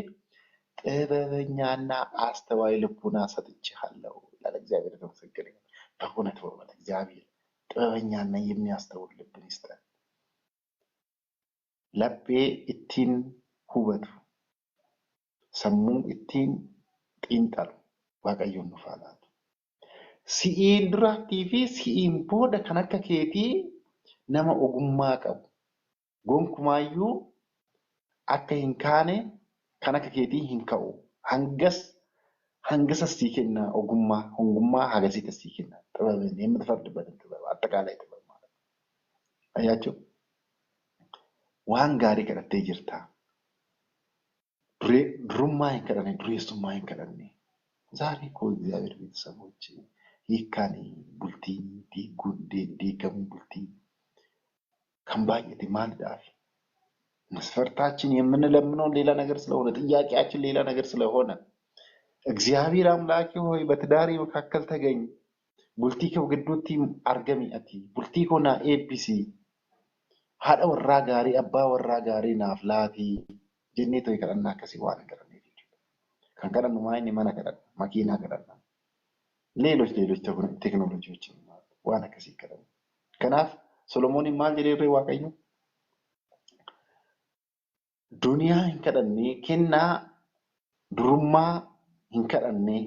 ጥበበኛና አስተዋይ ልቡና ሰጥቼሃለሁ ይላል እግዚአብሔር ተመስገነ። በእውነት እግዚአብሔር ጥበበኛና የሚያስተውል ልብን ይስጠን። ለቤ ኢቲን ሁበቱ ሰሙ ኢቲን xiinxalu waaqayyoon nuuf haa laatu. Si'iin duraattii fi si'iin booda kan akka keetii nama ogummaa qabu. Gonkumaayyuu akka hin kaane kan akka keetii hin ka'u. Hangasas sii kenna ogummaa hagasiitas sii kenna. Xababni የምትፈርድበትን ጥበብ አጠቃላይ ጥበብ ማለት ነው። አያችሁ waan gaarii kadhattee jirta. Durummaa hin kadhanne dureessummaa hin kadhanne. ዛሬ እኮ እግዚአብሔር ቤተሰቦች ይካኔ ቡልቲን ዲገሙ ቡልቲን ከምባየት ማልዳፍ መስፈርታችን የምንለምነው ሌላ ነገር ስለሆነ ጥያቄያችን ሌላ ነገር ስለሆነ እግዚአብሔር አምላክ ሆይ በትዳሪ መካከል ተገኝ ቡልቲከው ግዱቲ አርገሚ አቲ ቡልቲኮና ኤቢሲ ሀዳ ወራ ጋሪ አባ ወራ ጋሪ ናፍላቲ ጀኔቶ ይከራና ከሲዋን ከረኔ kan kadhannu maayini mana kadhanna makiinaa kadhanna ሌሎች ቴክኖሎጂዎችን waan akkasii kadhanna. Kanaaf Solomoonin maal jedhee Waaqayyo duniyaa hin kadhanne kennaa durummaa hin kadhanne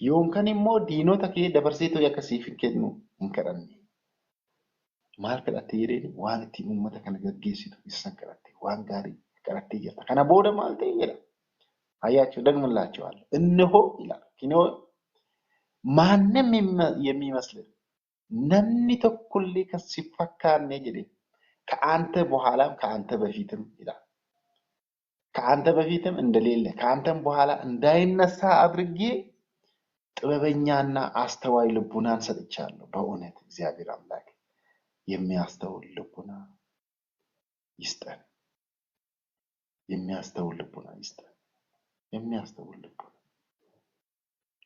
yookaan immoo diinota kee dabarsee to'ii akkasiif hin kennu hin kadhanne. Maal kadhattee jedheen waan ittiin uummata kana gaggeessitu isaan kadhatte waan gaarii kadhattee jirta. Kana booda maal ta'e jedha. አያችሁ ደግምላችኋል እነሆ ይላል ኪኖ ማንንም የሚመስል ነምኒ ተኩል ከሲፈካነ ጀደ ከአንተ በኋላም ከአንተ በፊትም ይላል ከአንተ በፊትም እንደሌለ ከአንተም በኋላ እንዳይነሳ አድርጌ ጥበበኛና አስተዋይ ልቡናን ሰጥቻለሁ። በእውነት እግዚአብሔር አምላክ የሚያስተውል ልቡና ይስጠን። የሚያስተውል ልቡና ይስጠን።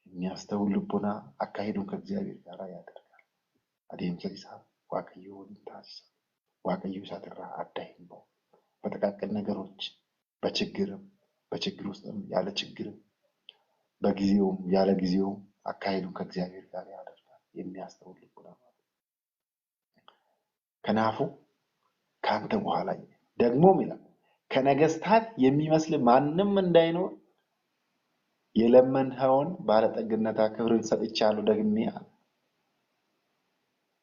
የሚያስተውል ልቡና አካሄዱን ከእግዚአብሔር ጋር ያደርጋል። አዴምሰ ይሳብ ዋቀዩን ታስ ዋቀዩ ሳትራ አዳይም ነው። በተቃቀል ነገሮች በችግር ውስጥም ያለ ችግርም በጊዜውም ያለ ጊዜውም አካሄዱን ከእግዚአብሔር ጋር ያደርጋል። የሚያስተውል ልቡና ማለት ከናፉ ካንተ በኋላ ደግሞም ይላል ከነገስታት የሚመስል ማንም እንዳይኖር የለመንኸውን ባለጠግነታ ክብርን ሰጥቻለሁ ደግሜ አለ።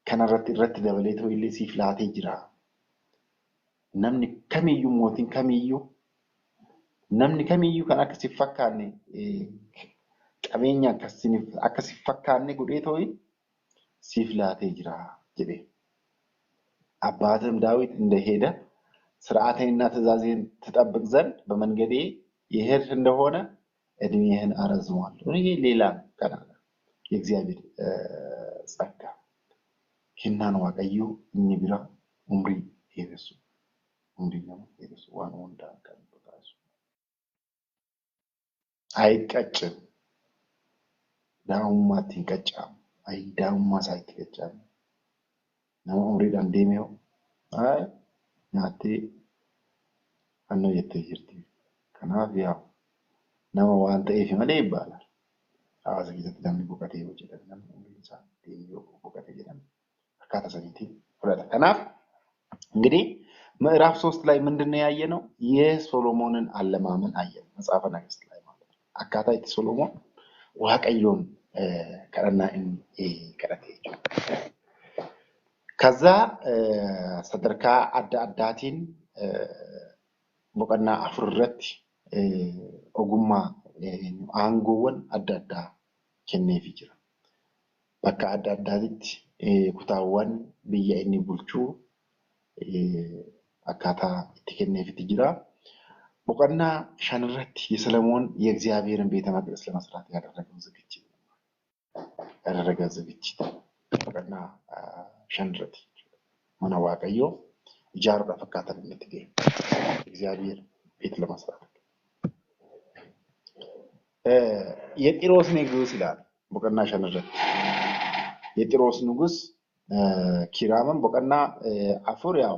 ከነረት ደበሌቶ ኢሊ ሲፍላቴ ጅራ ነምኒ ከሚዩ ሞቲን ከሚዩ ነምኒ ከሚዩ ከን አከ ሲፈካኔ ቀበኛ አከ ሲፈካኔ ጉዴቶይ ሲፍላቴ ጅራ ጀዴ አባትም ዳዊት እንደሄደ ስርዓቴንና ትእዛዜን ተጠብቅ ዘንድ በመንገዴ ይሄድ እንደሆነ እድሜህን አረዝሟለሁ። ይሄ ሌላ ቀናለ የእግዚአብሔር ጸጋ ኪናን ዋቀዩ እንብራ ኡምሪ ይደሱ ነው ይደሱ ዋን ወንዳ ከንበታሱ አይቀጭም ዳውማት ይቀጫም አይ ዳውማ ሳይቀጫም ነው ኡምሪ ዳንዴሜው አይ ናቲ አኖ የተይርቲ ከናፍ ያው nama waan ta'eef malee ይባላል hawaasa keessatti namni boqotee hojjetan namni umriin isaa deemee boqotee jedhan akkaataa saniitiin fudhata. Kanaaf እንግዲህ ምዕራፍ 3 ላይ ምንድነው ያየነው? የሶሎሞንን አለማመን አየን መጽሐፈ ነገሥት ላይ ማለት ነው። akkaataa itti Solomoon waaqayyoon kadhannaa inni kadhate jechuudha. ከዛ sadarkaa adda addaatiin boqonnaa 4 irratti ogummaa aangoowwan adda addaa kenneefii jira. Bakka adda addaatti kutaawwan biyya inni bulchuu akkaataa itti kenneefii jira. boqonnaa 5 irratti የሰለሞን የእግዚአብሔርን ቤተ መቅደስ ለመስራት ያደረገው ዝግጅት boqonnaa 5 irratti mana waaqayyoo ijaaruudhaaf akkaataa inni itti ga'e እግዚአብሔር ቤት ለመስራት የጢሮስ ንጉስ ይላል boqonnaa 5 irratti የጢሮስ ንጉስ ኪራምን boqonnaa 4 ያው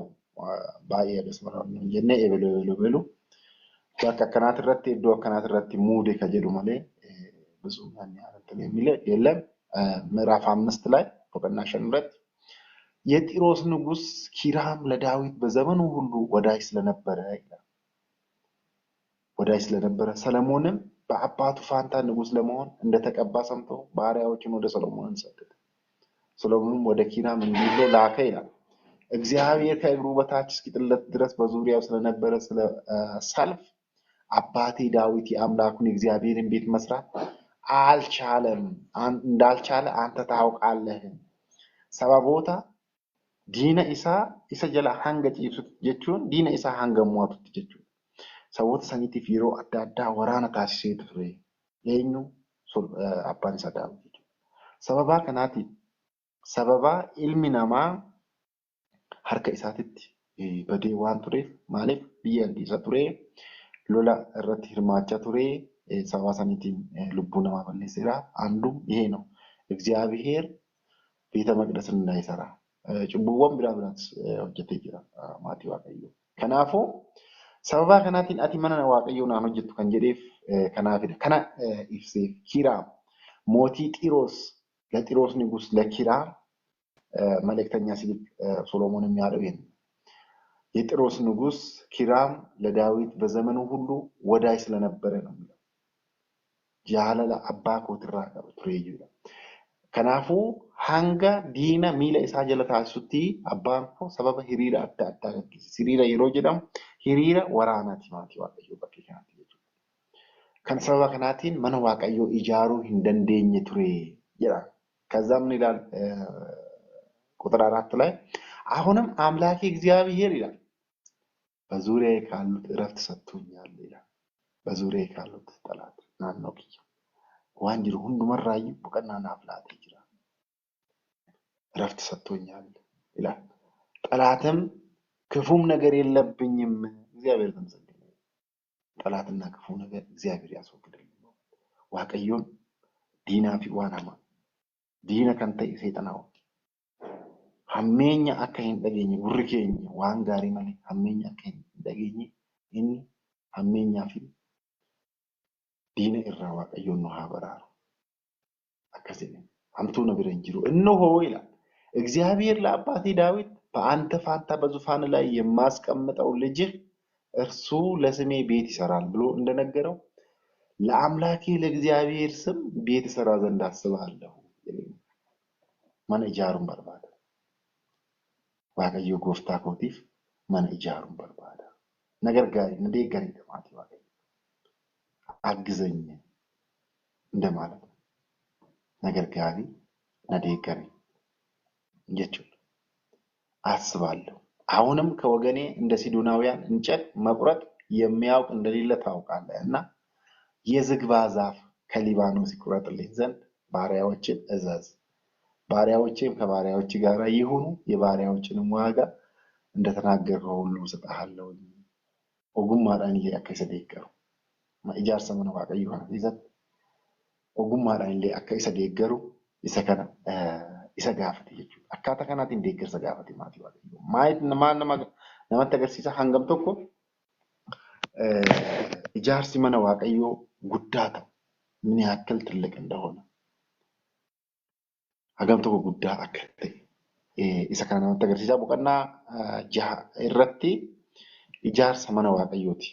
baay'ee dasmara jenne ebelu bakka kanat irratti iddoo kanat irratti muude ka jedhu malee ብዙ ያን ያረተለ የሚለ የለም ምዕራፍ 5 ላይ boqonnaa 5 irratti የጢሮስ ንጉሥ ኪራም ለዳዊት በዘመኑ ሁሉ ወዳጅ ስለነበረ ይላል። ወዳጅ ስለነበረ ሰለሞንም በአባቱ ፋንታ ንጉሥ ለመሆን እንደተቀባ ሰምቶ ባሪያዎችን ወደ ሰሎሞን ሰደደ። ሰሎሞንም ወደ ኪራም እንዲህ ብሎ ላከ ይላል። እግዚአብሔር ከእግሩ በታች እስኪጥለት ድረስ በዙሪያው ስለነበረ ስለ ሰልፍ አባቴ ዳዊት የአምላኩን የእግዚአብሔርን ቤት መስራት አልቻለም። እንዳልቻለ አንተ ታውቃለህ። ሰባቦታ diina isa jala hanga ciibsutti jechuun diina isaa hanga mo'atutti jechuudha. Saboota saniitiif yeroo adda addaa waraana taasisee ture. Eenyu abbaan isaa Daawit jechuudha. Sababaa kanaatiin sababaa ilmi namaa harka isaatitti badee waan tureef maaliif biyya isa ture lola irratti hirmaachaa ture sababa saniitiin lubbuu namaa balleesseera. Anduም ይሄ ነው እግዚአብሔር ቤተ መቅደስን እንዳይሰራ cubbuuwwan biraa biraas hojjetee jira maatii waaqayyoo. Kanaafuu sababa kanaatiin ati mana waaqayyoo naan hojjettu kan jedheef kanaafidha. Kana ibseef Kiraam mootii Xiroos ለጢሮስ ንጉሥ ለኪራም መልእክተኛ ሲልክ ሶሎሞን የሚያለው ይሄን የጢሮስ ንጉሥ ኪራም ለዳዊት በዘመኑ ሁሉ ወዳጅ ስለነበረ ነው የሚለው ጃለላ አባ ኮትራ ቱሬዩ ይላል። Kanaafuu hanga diina miila isaa jala taasisutti abbaan koo sababa hiriira adda addaa gaggeesse. Hiriira yeroo jedhamu hiriira waraanaati maatii waaqayyoo bakkee kanatti jechuudha. Kan sababa kanaatiin mana waaqayyoo ijaaruu hin dandeenye ture jedha. ከዛም ምን ይላል ቁጥር 4 ላይ አሁንም አምላኬ እግዚአብሔር ይላል በዙሪያዬ ካሉት እረፍት ሰጥቶኛል ይላል። በዙሪያዬ ካሉት ጠላት ናኖክኝ waan jiru hundumarraayyuu boqonnaa naaf laatee jira. እረፍት ሰጥቶኛል ይላል። ጠላትም ክፉም ነገር የለብኝም እግዚአብሔር ተመስገነ። ጠላትና ክፉ ነገር እግዚአብሔር ያስወግድልኝ። waaqayyoon diinaa fi waan hamaa diina kan ta'e seexanaa hammeenya akka hin dhageenye gurri keenya waan gaarii malee hammeenya akka hin dhageenye inni hammeenyaa fi diina irraa waaqayyoon nu haa baraaru. Akkasii hamtuu na bira hin jiru. እነሆ ይላል እግዚአብሔር ለአባቴ ዳዊት በአንተ ፋንታ በዙፋን ላይ የማስቀምጠው ልጅህ እርሱ ለስሜ ቤት ይሰራል ብሎ እንደነገረው ለአምላኬ ለእግዚአብሔር ስም ቤት ይሰራ ዘንድ አስባለሁ። ማን ኢጃሩን በርባዳ waaqayyo gooftaa kootiif mana ijaaruun barbaada. ነገር ጋር እንደገና ማለት waaqayyo አግዘኝ እንደማለት ነው። ነገር ጋር እንደገና jechuudha አስባለሁ። አሁንም ከወገኔ እንደ ሲዶናውያን እንጨት መቁረጥ የሚያውቅ እንደሌለ ታውቃለህ እና የዝግባ ዛፍ ከሊባኖስ ይቆረጥልኝ ዘንድ ባሪያዎችን እዘዝ። ባሪያዎቼም ከባሪያዎች ጋር ይሁኑ የባሪያዎችንም ዋጋ እንደተናገረው ሁሉ እሰጥሃለሁ። ኦጉማዳን akka deeggaru ijaarsa mana waaqayyoo kana keessatti ogummaadhaan illee akka isa deeggaru isa kana isa gaafate jechuudha. Akkaataa kanaatiin deeggarsa gaafate maatii waaqayyoo. Maal namatti agarsiisa hangam tokko ijaarsi mana waaqayyoo guddaa ta'u ምን ያክል ትልቅ እንደሆነ hagam tokko guddaa akka ta'e isa kana namatti agarsiisa. Boqonnaa 6 irratti ijaarsa mana waaqayyooti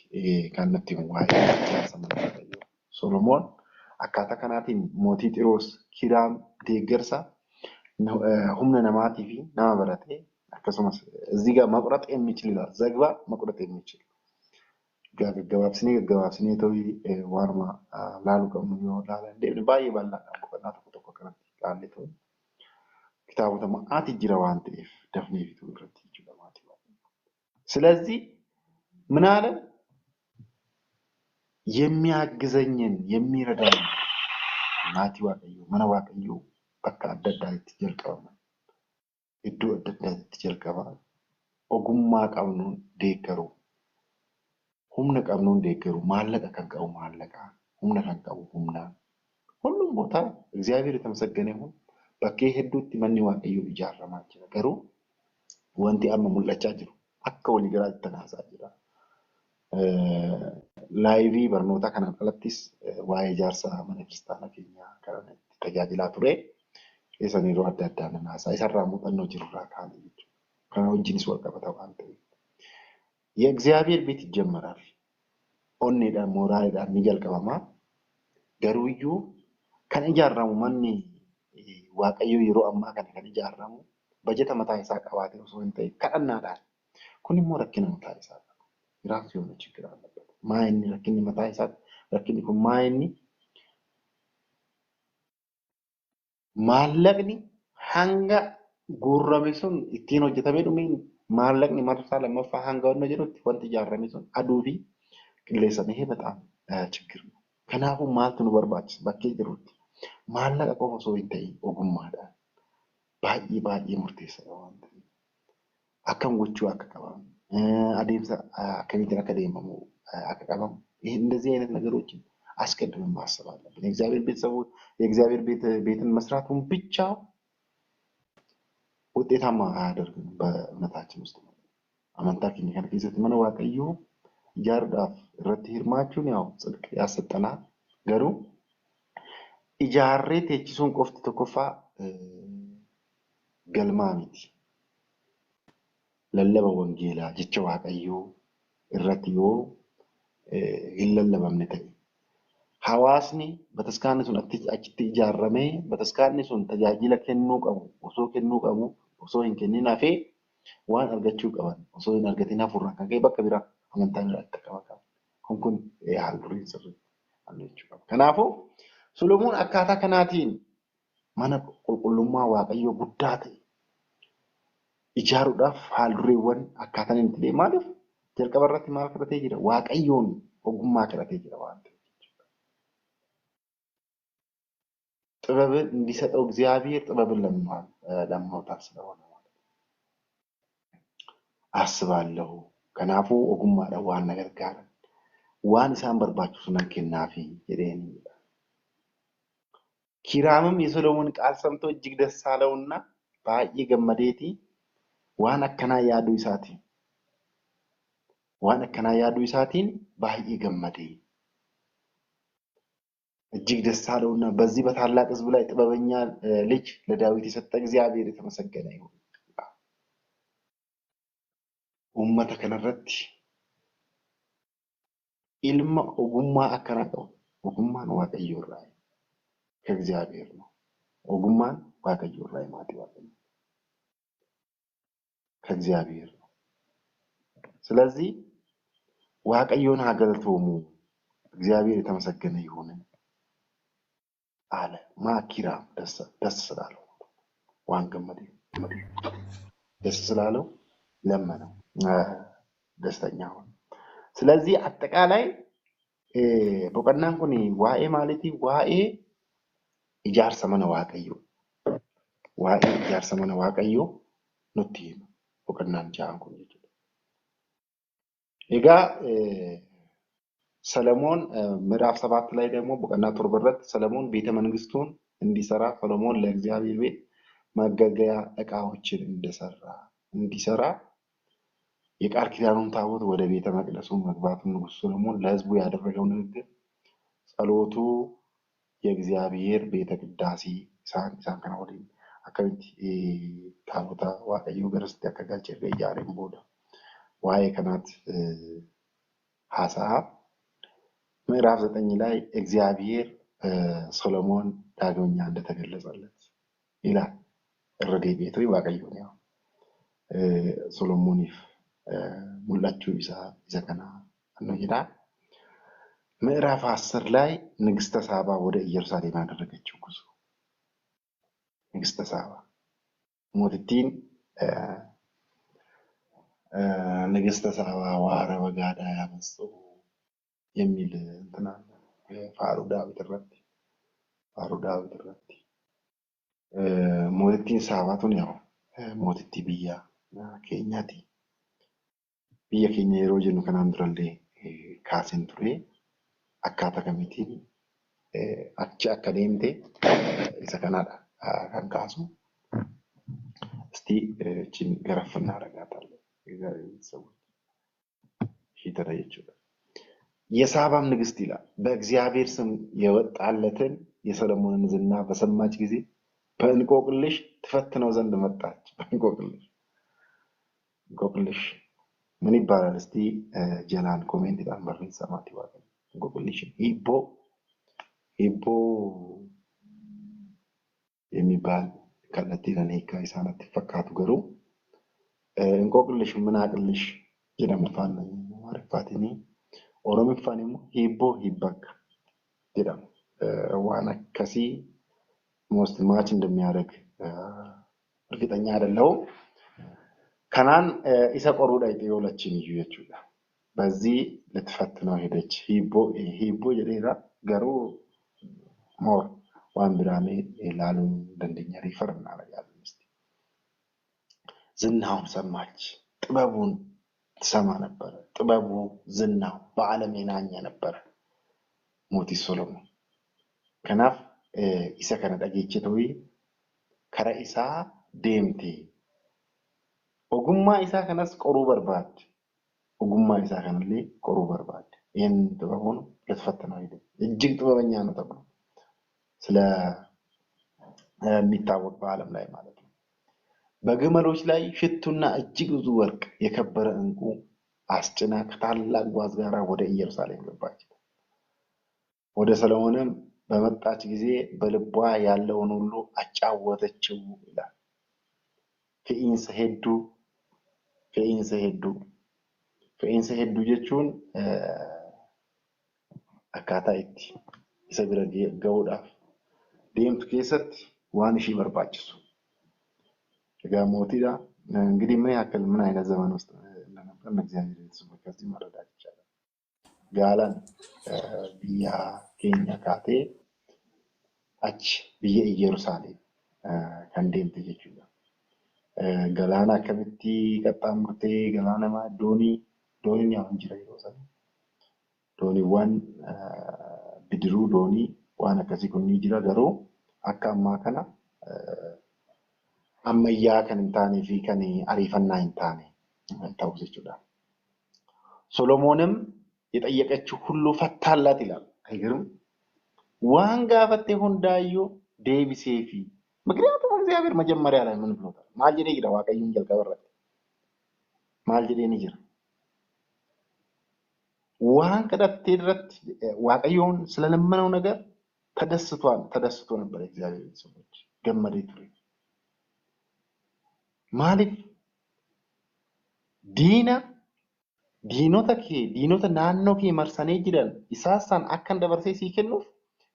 kan nutti himu waa'ee ijaarsa mana waaqayyoo. Solomoon akkaataa kanaatiin mootii Xiroos Kiraam deeggarsa humna namaatii fi nama baratee akkasumas እዚህ ጋር መቁረጥ የሚችል ይላል ዘግባ መቁረጥ የሚችል gaggabaabsinee ta'uu waanuma laaluu qabnu yoo laalan deemne baay'ee bal'aadha. Boqonnaa tokko kanatti laallee ta'u kitaabota ma'aati jira waan ta'eef dafnee bituu irratti jechuudha maatii waaqayyoo. ስለዚህ ምን አለ የሚያግዘኝን የሚረዳኝ maatii waaqayyoo mana waaqayyoo bakka adda addaatti jalqabama. Iddoo adda addaatti jalqabama. Ogummaa qabnuun deeggaruu humna qabnuun deeggaruu maallaqa kan qabu maallaqa humna kan qabu humna ሁሉም ቦታ እግዚአብሔር የተመሰገነ ይሁን bakkee hedduutti manni waaqayyoo ijaaramaa jira. Garuu wanti amma mul'achaa jiru akka walii galaatti tanaasaa jira. Laayivii barnoota kanaan alattis waa'ee ijaarsa mana kiristaanaa keenyaa kan tajaajilaa ture Isaan yeroo adda addaan naasaa isarraa muuxannoo jirurraa kaa'anii jechuudha. Kana wajjinis wal qabata waan ta'eef. የእግዚአብሔር ቤት ይጀመራል። ኦኔዳን ሞራልዳን ሚጀልቀባማ ገሩዩ ከን ኢጃራሙ ማኒ ዋቀዮ የሮ አማ ከን ኢጃራሙ በጀተ መታ ኢሳ ቀባቴ ኦሶ እንተይ ከደናዳን ኩኒ ሞ ረኪነ መታ ኢሳ ራሱ የሆነ ችግር አለበት። ማይኒ ረኪኒ መታ ኢሳ ረኪኒ ኩን ማይኒ ማለቅኒ ሃንጋ ጉረሚሱን ኢቲን ሆጀተሜ ዱሚን ማለቅኒ ማርሳ ለመፋ ሃንጋ ወነ ጀሩት ወንት ኢጃረሚሱን አዱፊ ቅሌሰን ይሄ በጣም ችግር ነው። ከናፉ ማልቱ ነው በርባች ባኬ ጅሩት ማለቀ ቆፎ ሰው እንተይ ኦጉማዳ ባይ ሙርቴሰ ዋንት አከም ጎቹ አከቀባም አዴምሳ ከሚተና ከደይመሙ አከቀባም ይሄ እንደዚህ አይነት ነገሮችን አስቀድመን ማሰብ አለብን። የእግዚአብሔር ቤትን መስራቱን ብቻ ውጤታማ አያደርግም። በእምነታችን ውስጥ አመንታኪን ከነከይዘት መነ ዋቀዩ ጃርዳፍ ረቲ ሂርማቹን ያው ጽድቅ ያሰጠናል ገሩ ኢጃሬ ቴቺሱን ቆፍት ተኮፋ ገልማሚቲ ለለበ ወንጌላ ጀቸ ዋቀዩ ረቲዮ ይለለበምነ ተይ ሐዋስኒ በተስካነሱን አቺቲ ኢጃረሜ በተስካነሱን ተጃጅለ ከኑ ቀቡ ኦሶ ከኑ ቀቡ ኦሶ ሂንከኒና ፌ ዋን አርገቹ ቀባን ኦሶ ሂን አርገቲና ፉራ ከገ በከቢራ አመንታን ተቀባካ ኩንኩን ያልሩን ስር አለች ከናፎ ሶሎሞን አካታ ከናቲን ማነ ቁልቁሉማ ዋቀዮ ጉዳቴ ኢጃሩዳፍ ሃልሩሪወን አካታን እንት ማለት ጀልቀበረት ማልከረቴ ጅራ ዋቀዮን ኦጉማ ከረቴ ጅራ ዋንተ ጥበብን እንዲሰጠው እግዚአብሔር ጥበብን ለማውጣት ስለሆነ ማለት አስባለሁ። ከናፉ ኦጉማ ዋን ነገር ጋር ዋን ኢሳን በርባቹ ሱነን ከናፊ የደን ኪራምም የሶሎሞን ቃል ሰምቶ እጅግ ደስ አለውና ባይ ገመዴቲ ዋን አከና ያዱ ኢሳቲን ባይ ገመዴ እጅግ ደስ አለውና በዚህ በታላቅ ሕዝብ ላይ ጥበበኛ ልጅ ለዳዊት የሰጠ እግዚአብሔር የተመሰገነ ይሁን። ኡመተ ከነረት ኢልማ ኦጉማ አከናቀው ኦጉማን ዋቀዮ ራይ ከእግዚአብሔር ነው። ኦጉማን ዋቀዮ ራይ ማጥዋል ከእግዚአብሔር ነው። ስለዚህ ዋቀዮን ሀገለቶሙ እግዚአብሔር የተመሰገነ ይሁን አለ። ማኪራ ደስ ስላለው ዋን ገመዴ ደስ ስላለው ለመነው ደስተኛ ሆነ። ስለዚህ አጠቃላይ ቦቀናን ኩኒ ዋኤ ማለቲ ዋኤ ኢጃርሰ መነ ዋቀዮ ኑቲ ቦቀናን ጃን ኩኒ ኤጋ ሰለሞን ምዕራፍ 7 ላይ ደግሞ ቦቀና ቶርበረት ሰለሞን ቤተ መንግስቱን እንዲሰራ ሰሎሞን ለእግዚአብሔር ቤት ማገልገያ ዕቃዎችን እንዲሰራ የቃል ኪዳኑን ታቦት ወደ ቤተ መቅደሱ መግባቱን ንጉሥ ሰሎሞን ለሕዝቡ ያደረገው ንግግር ጸሎቱ የእግዚአብሔር ቤተ ቅዳሴ ኢሳን ከናወዲ አከንቲ ታቦታ ዋቀዩ ገርስት ያከጋጨ ያረም ቦዳ ዋይ ከናት ሐሳብ ምዕራፍ 9 ላይ እግዚአብሔር ሰሎሞን ዳግመኛ እንደተገለጸለት ይላል። ረዴ ቤቱ ዋቀዩ ነው ሰሎሞን ሙላችሁ ይዘከና ነው ይላል። ምዕራፍ 10 ላይ ንግስተ ሳባ ወደ ኢየሩሳሌም ያደረገችው ጉዞ ንግስተ ሳባ ሞቲቲን ንግስተ ሳባ ወአረበ ጋዳ ያመጹ የሚል እንትና ፋሩ ዳዊት ረቲ ሞቲቲን ሳባቱን ያው ሞቲቲ ብያ ኬኛቲ biyya keenya yeroo jennu kanaan durallee kaasen ture akkaataa kamiitiin achi akka deemte isa kanaadha kan kaasu እስቲ እቺን ገረፍ እናደርጋታለን። የሳባም ንግስት ይላል በእግዚአብሔር ስም የወጣለትን የሰሎሞንን ዝና በሰማች ጊዜ በእንቆቅልሽ ትፈትነው ዘንድ መጣች። እንቆቅልሽ ምን ይባላል? እስቲ ጀላን ኮሜንት ዳን በርሪን ሰማት ይባላል። እንቆቅልሽ ሂቦ የሚባል ከለቲ ለኔካ ኢሳናት ፈካቱ ገሩ እንቆቅልሽ ምን አቅልሽ ጀደመፋን ማሪፋቲኒ ኦሮሚፋኒሙ ሂቦ ሂባክ ጀደም ዋና ከሲ ሞስት ማች እንደሚያደርግ እርግጠኛ አይደለሁም። ከናን ኢሳ ቆሩ ዳይቴ የሁለችን እዩ የቹላ በዚህ ልትፈትነው ሄደች። ሂቦ ጀዴራ ገሩ ሞር ዋን ብራሜ ላሉን ደንደኛ ሪፈር እናደርጋለን። እስቲ ዝናውን ሰማች። ጥበቡን ትሰማ ነበር። ጥበቡ ዝናው በዓለም የናኘ ነበር። ሞቲ ሶሎሞን ከናፍ ኢሳ ከነ ዳጌቼቶይ ከረ ኢሳ ዴምቴ ኦጉማ ኢሳ ከነስ ቆሩ በርባድ ኦጉማ ኢሳ ከነሌ ቆሩ በርባድ ይህን ጥበቡን ልትፈትነው ሄደ። እጅግ ጥበበኛ ነው ተብሎ ስለሚታወቅ በዓለም ላይ ማለት ነው። በግመሎች ላይ ሽቱና እጅግ ብዙ ወርቅ የከበረ እንቁ አስጭና ከታላቅ ጓዝ ጋር ወደ ኢየሩሳሌም ገባች። ወደ ሰሎሞንም በመጣች ጊዜ በልቧ ያለውን ሁሉ አጫወተችው ይላል። fe'iinsa hedduu jechuun akkaataa itti isa bira ga'uudhaaf deemtu keessatti waan ishii barbaachisu. Egaa mootiidha እንግዲህ ምን አይነት ዘመን ውስጥ እንደነበር እግዚአብሔር የተሰበከ ከዚህ መረዳት ይቻላል። ጋላን ብያ ኬኛ ካቴ አች ብየ ኢየሩሳሌም ከንዴምት jechuudha. Galaana akkamitti qaxxaamurtee galaana dooniin yaa'an jira yeroo sana. Dooniiwwan bidiruu doonii waan akkasii kun ni jira garuu akka ammaa kana ammayyaa kan hin taanee fi kan ariifannaa hin taane ta'uu jechuudha. Solomooንም የጠየቀችው ሁሉ ፈታላት ይላል። አይገርም? ዋን ጋፈቴ ሁንዳዮ ዴቢሴፊ ምክንያቱም እግዚአብሔር መጀመሪያ ላይ ምን ብሎታል? ማልጀዴ ይራ ዋቀዩን ጀልቀበረት ማልጀዴ ንጅራ ዋን ቀደቴ ድረት ዋቀዩን ስለለመነው ነገር ተደስቶ ነበር። እግዚአብሔር ሰዎች ገመዴ ትሪ ማሊፍ diinota naannoo kee marsanii jiran isaasan akkan dabarsee sii kennuuf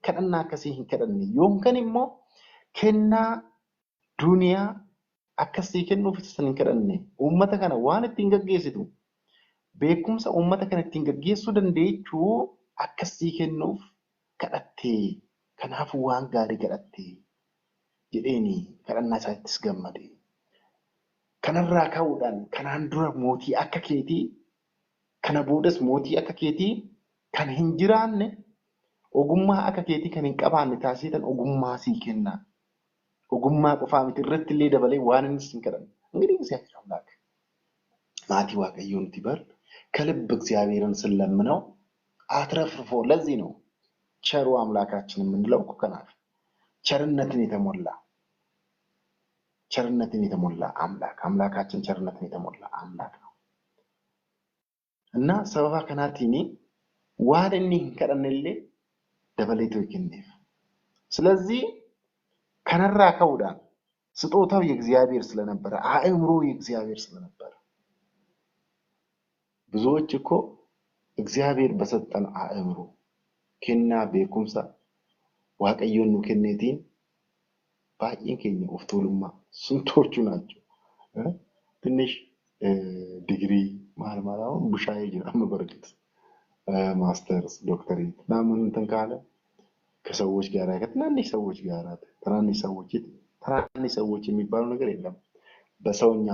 kadhannaa akkasii hin kadhanne yookaan immoo kennaa duniyaa akkasii kennuuf isaan hin kadhanne. Uummata kana waan ittiin gaggeessitu beekumsa uummata kana ittiin gaggeessuu dandeechuu akkasii kennuuf kadhattee kanaafuu waan gaarii kadhattee jedheeni kadhannaa isaattis gammade. Kanarraa ka'uudhaan kanaan dura mootii akka keetii kana boodas mootii akka keetii kan hin jiraanne ogummaa akka keetii kan hin qabaanne taasisan ogummaa sii kenna. Ogummaa qofaa miti irratti illee dabalee waan inni siin kadhan. እንግዲህ እግዚአብሔር አምላክ ማቲ ዋቀዩን ትበር ከልብ እግዚአብሔርን ስለምነው አትረፍርፎ ለዚህ ነው ቸሩ አምላካችን የምንለው እኮ ከናፍ ቸርነትን የተሞላ አምላካችን ቸርነትን የተሞላ አምላክ ነው እና ሰበባ ከናቲኒ ዋደኒ ከደነለ ደበለይቶ ይከንዴፍ ስለዚህ ከነራ ከውዳን ስጦታው የእግዚአብሔር ስለነበረ አእምሮ የእግዚአብሔር ስለነበረ ብዙዎች እኮ እግዚአብሔር በሰጠን አእምሮ ከና በኩምሳ ዋቀዩን ከነቲን ባቂን ከኛ ኦፍቶሉማ ስንቶቹ ናቸው ትንሽ ዲግሪ ማልማላው ቡሻዬ ይላል በርግጥ ማስተርስ ዶክተሬት ናምን እንትን ካለ ከሰዎች ጋር ከትናንሽ ሰዎች የሚባሉ ነገር የለም። በሰውኛ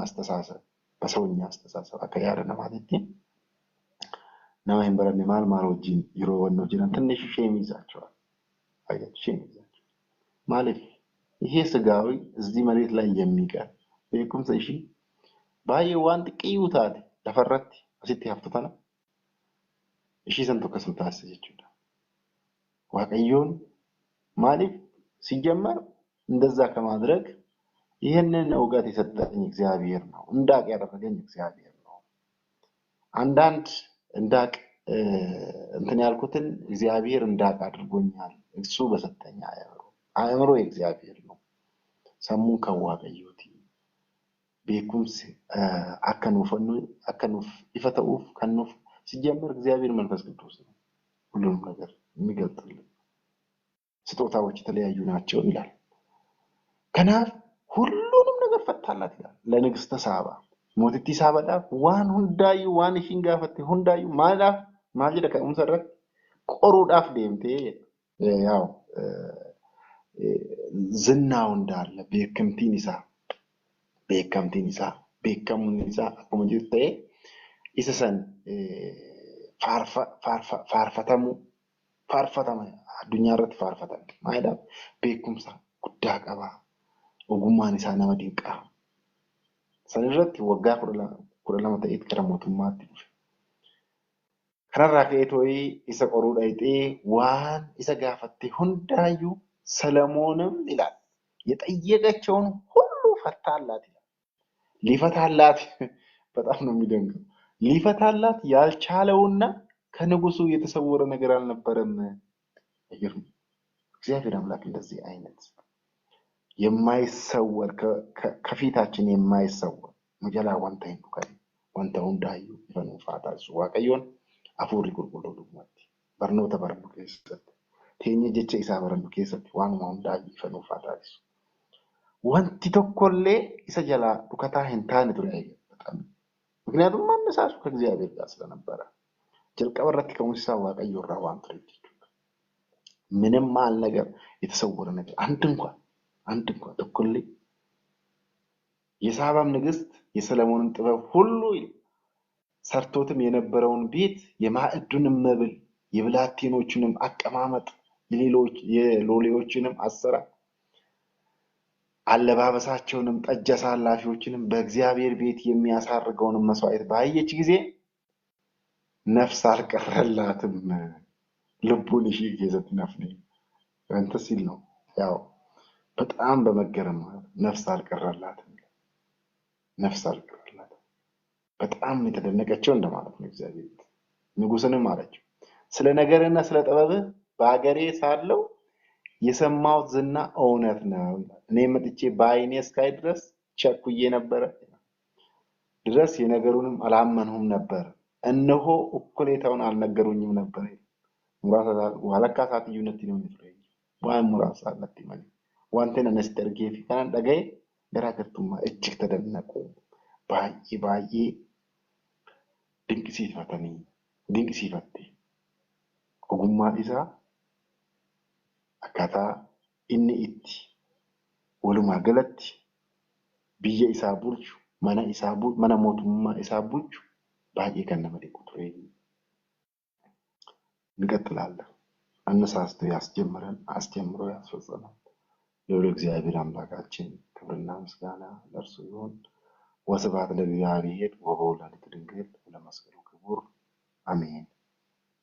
አስተሳሰብ አከያረና ማለት ነው አይምበረን ማልማሮጂን ይሮወን ጅራን ትንሽ ሼም ይዛቸዋል ማለት ይሄ ስጋዊ እዚህ መሬት ላይ የሚቀር በየኩም ሰሺ ባየዋን ጥቂውታት ተፈረት አሲት ያፍተታና እሺ ሰንቶ ከስንታስ ይችላል ዋቀዩን ማለት ሲጀመር እንደዛ ከማድረግ ይህንን እውቀት የሰጠኝ እግዚአብሔር ነው። እንዳቅ ያደረገኝ እግዚአብሔር ነው። አንዳንድ እንዳቅ እንትን ያልኩትን እግዚአብሔር እንዳቅ አድርጎኛል። እሱ በሰጠኝ አእምሮ የእግዚአብሔር ነው። ሰሙን ከዋቀዮቲ ቤኩምስ አከኑፍ ይፈተኡፍ ከኑፍ ሲጀምር እግዚአብሔር መንፈስ ቅዱስ ነው ሁሉንም ነገር የሚገልጥልን። ስጦታዎች የተለያዩ ናቸው ይላል። ከናፍ ሁሉንም ነገር ፈታላት ይላል ለንግስተ ሳባ ሞቲቲ ሳባዳ ዋን ሁንዳዩ ዋን ሽንጋፈት ሁንዳዩ ማዳፍ ማጅደ ከኡምሰረት ቆሩዳፍ ደምቴ ያው ዝናው እንዳለ beekamtiin isaa beekamuun isaa akkuma jirtu ta'ee isa san faarfatama addunyaa irratti faarfatame maayidhaaf beekumsa guddaa qaba. Ogummaan isaa nama dinqaa. San irratti waggaa 12 ta'etti gara mootummaatti dhufe. Kanarraa ka'ee too'ii isa qoruu dhayxee waan isa gaafatte hundaayyuu ሰለሞንም ይላል የጠየቀችውን ሁሉ ፈታላት ይላል። ሊፈታላት በጣም ነው የሚደንቀው። ሊፈታላት ያልቻለውና ከንጉሱ የተሰወረ ነገር አልነበረም። አይገርም? እግዚአብሔር አምላክ እንደዚህ አይነት የማይሰወር ከፊታችን የማይሰወር መጀላ ወንታ ይንዱካል ወንታ ሁንዳዩ ይፈኑ ፋታሱ ዋቀዮን አፉሪ ቁልቁሉ ዱማቲ በርኖተ በርኑ ከሰጥ teenya jecha isaa barannu keessatti waanuma hundaa ifannuu faataadhisu. Wanti tokkollee isa jalaa dhukataa hin taane ture በጣም ምክንያቱም ማነሳሱ ከእግዚአብሔር ጋር ስለነበረ ጀልቀባ irratti ከሙሴ waaqayyo irraa waan ture jechuudha. ምንም አል ነገር የተሰወረ ነገር አንድ እንኳን tokkollee የሳባም ንግስት የሰለሞንን ጥበብ ሁሉ ሰርቶትም የነበረውን ቤት የማዕዱንም መብል የብላቴኖቹንም አቀማመጥ የሎሌዎችንም አሰራ አለባበሳቸውንም ጠጅ አሳላፊዎችንም በእግዚአብሔር ቤት የሚያሳርገውን መስዋዕት ባየች ጊዜ ነፍስ አልቀረላትም። ልቡን ይዘት ነፍኔ አንተ ሲል ነው ያው በጣም በመገረም ነፍስ አልቀረላትም። በጣም የተደነቀችው እንደማለት ነው። እግዚአብሔር ንጉስንም አለችው ስለ ነገርና ስለ ጥበብ በአገሬ ሳለው የሰማው ዝና እውነት ነው። እኔ መጥቼ ባይኔ እስካይ ድረስ ቸኩዬ ነበር ድረስ የነገሩንም አላመንሁም ነበር። እነሆ እኩሌታውን አልነገሩኝም ነበር። ዋለካ ሳትዩነት ነው የሚፈረኝ ዋን ሙራሳ ለጥመን ዋንተን ነስተርጌፊ ካን ደጋይ ገራገርቱማ እጅግ ተደነቁ። ባይ ድንቅ ሲፈተኒ ogummaa isaa akkaataa inni itti walumaa galatti biyya isaa bulchu mana mootummaa isaa bulchu baay'ee kan nama dhiqu ture. እንቀጥላለን። አነሳስቶ ያስጀምረን አስጀምሮ ያስፈጸመን የወደ እግዚአብሔር አምላካችን ክብርና ምስጋና ለእርሱ ይሁን። ወስብሐት ለእግዚአብሔር ወበወላዲቱ ድንግል ወለመስቀሉ ክቡር አሜን።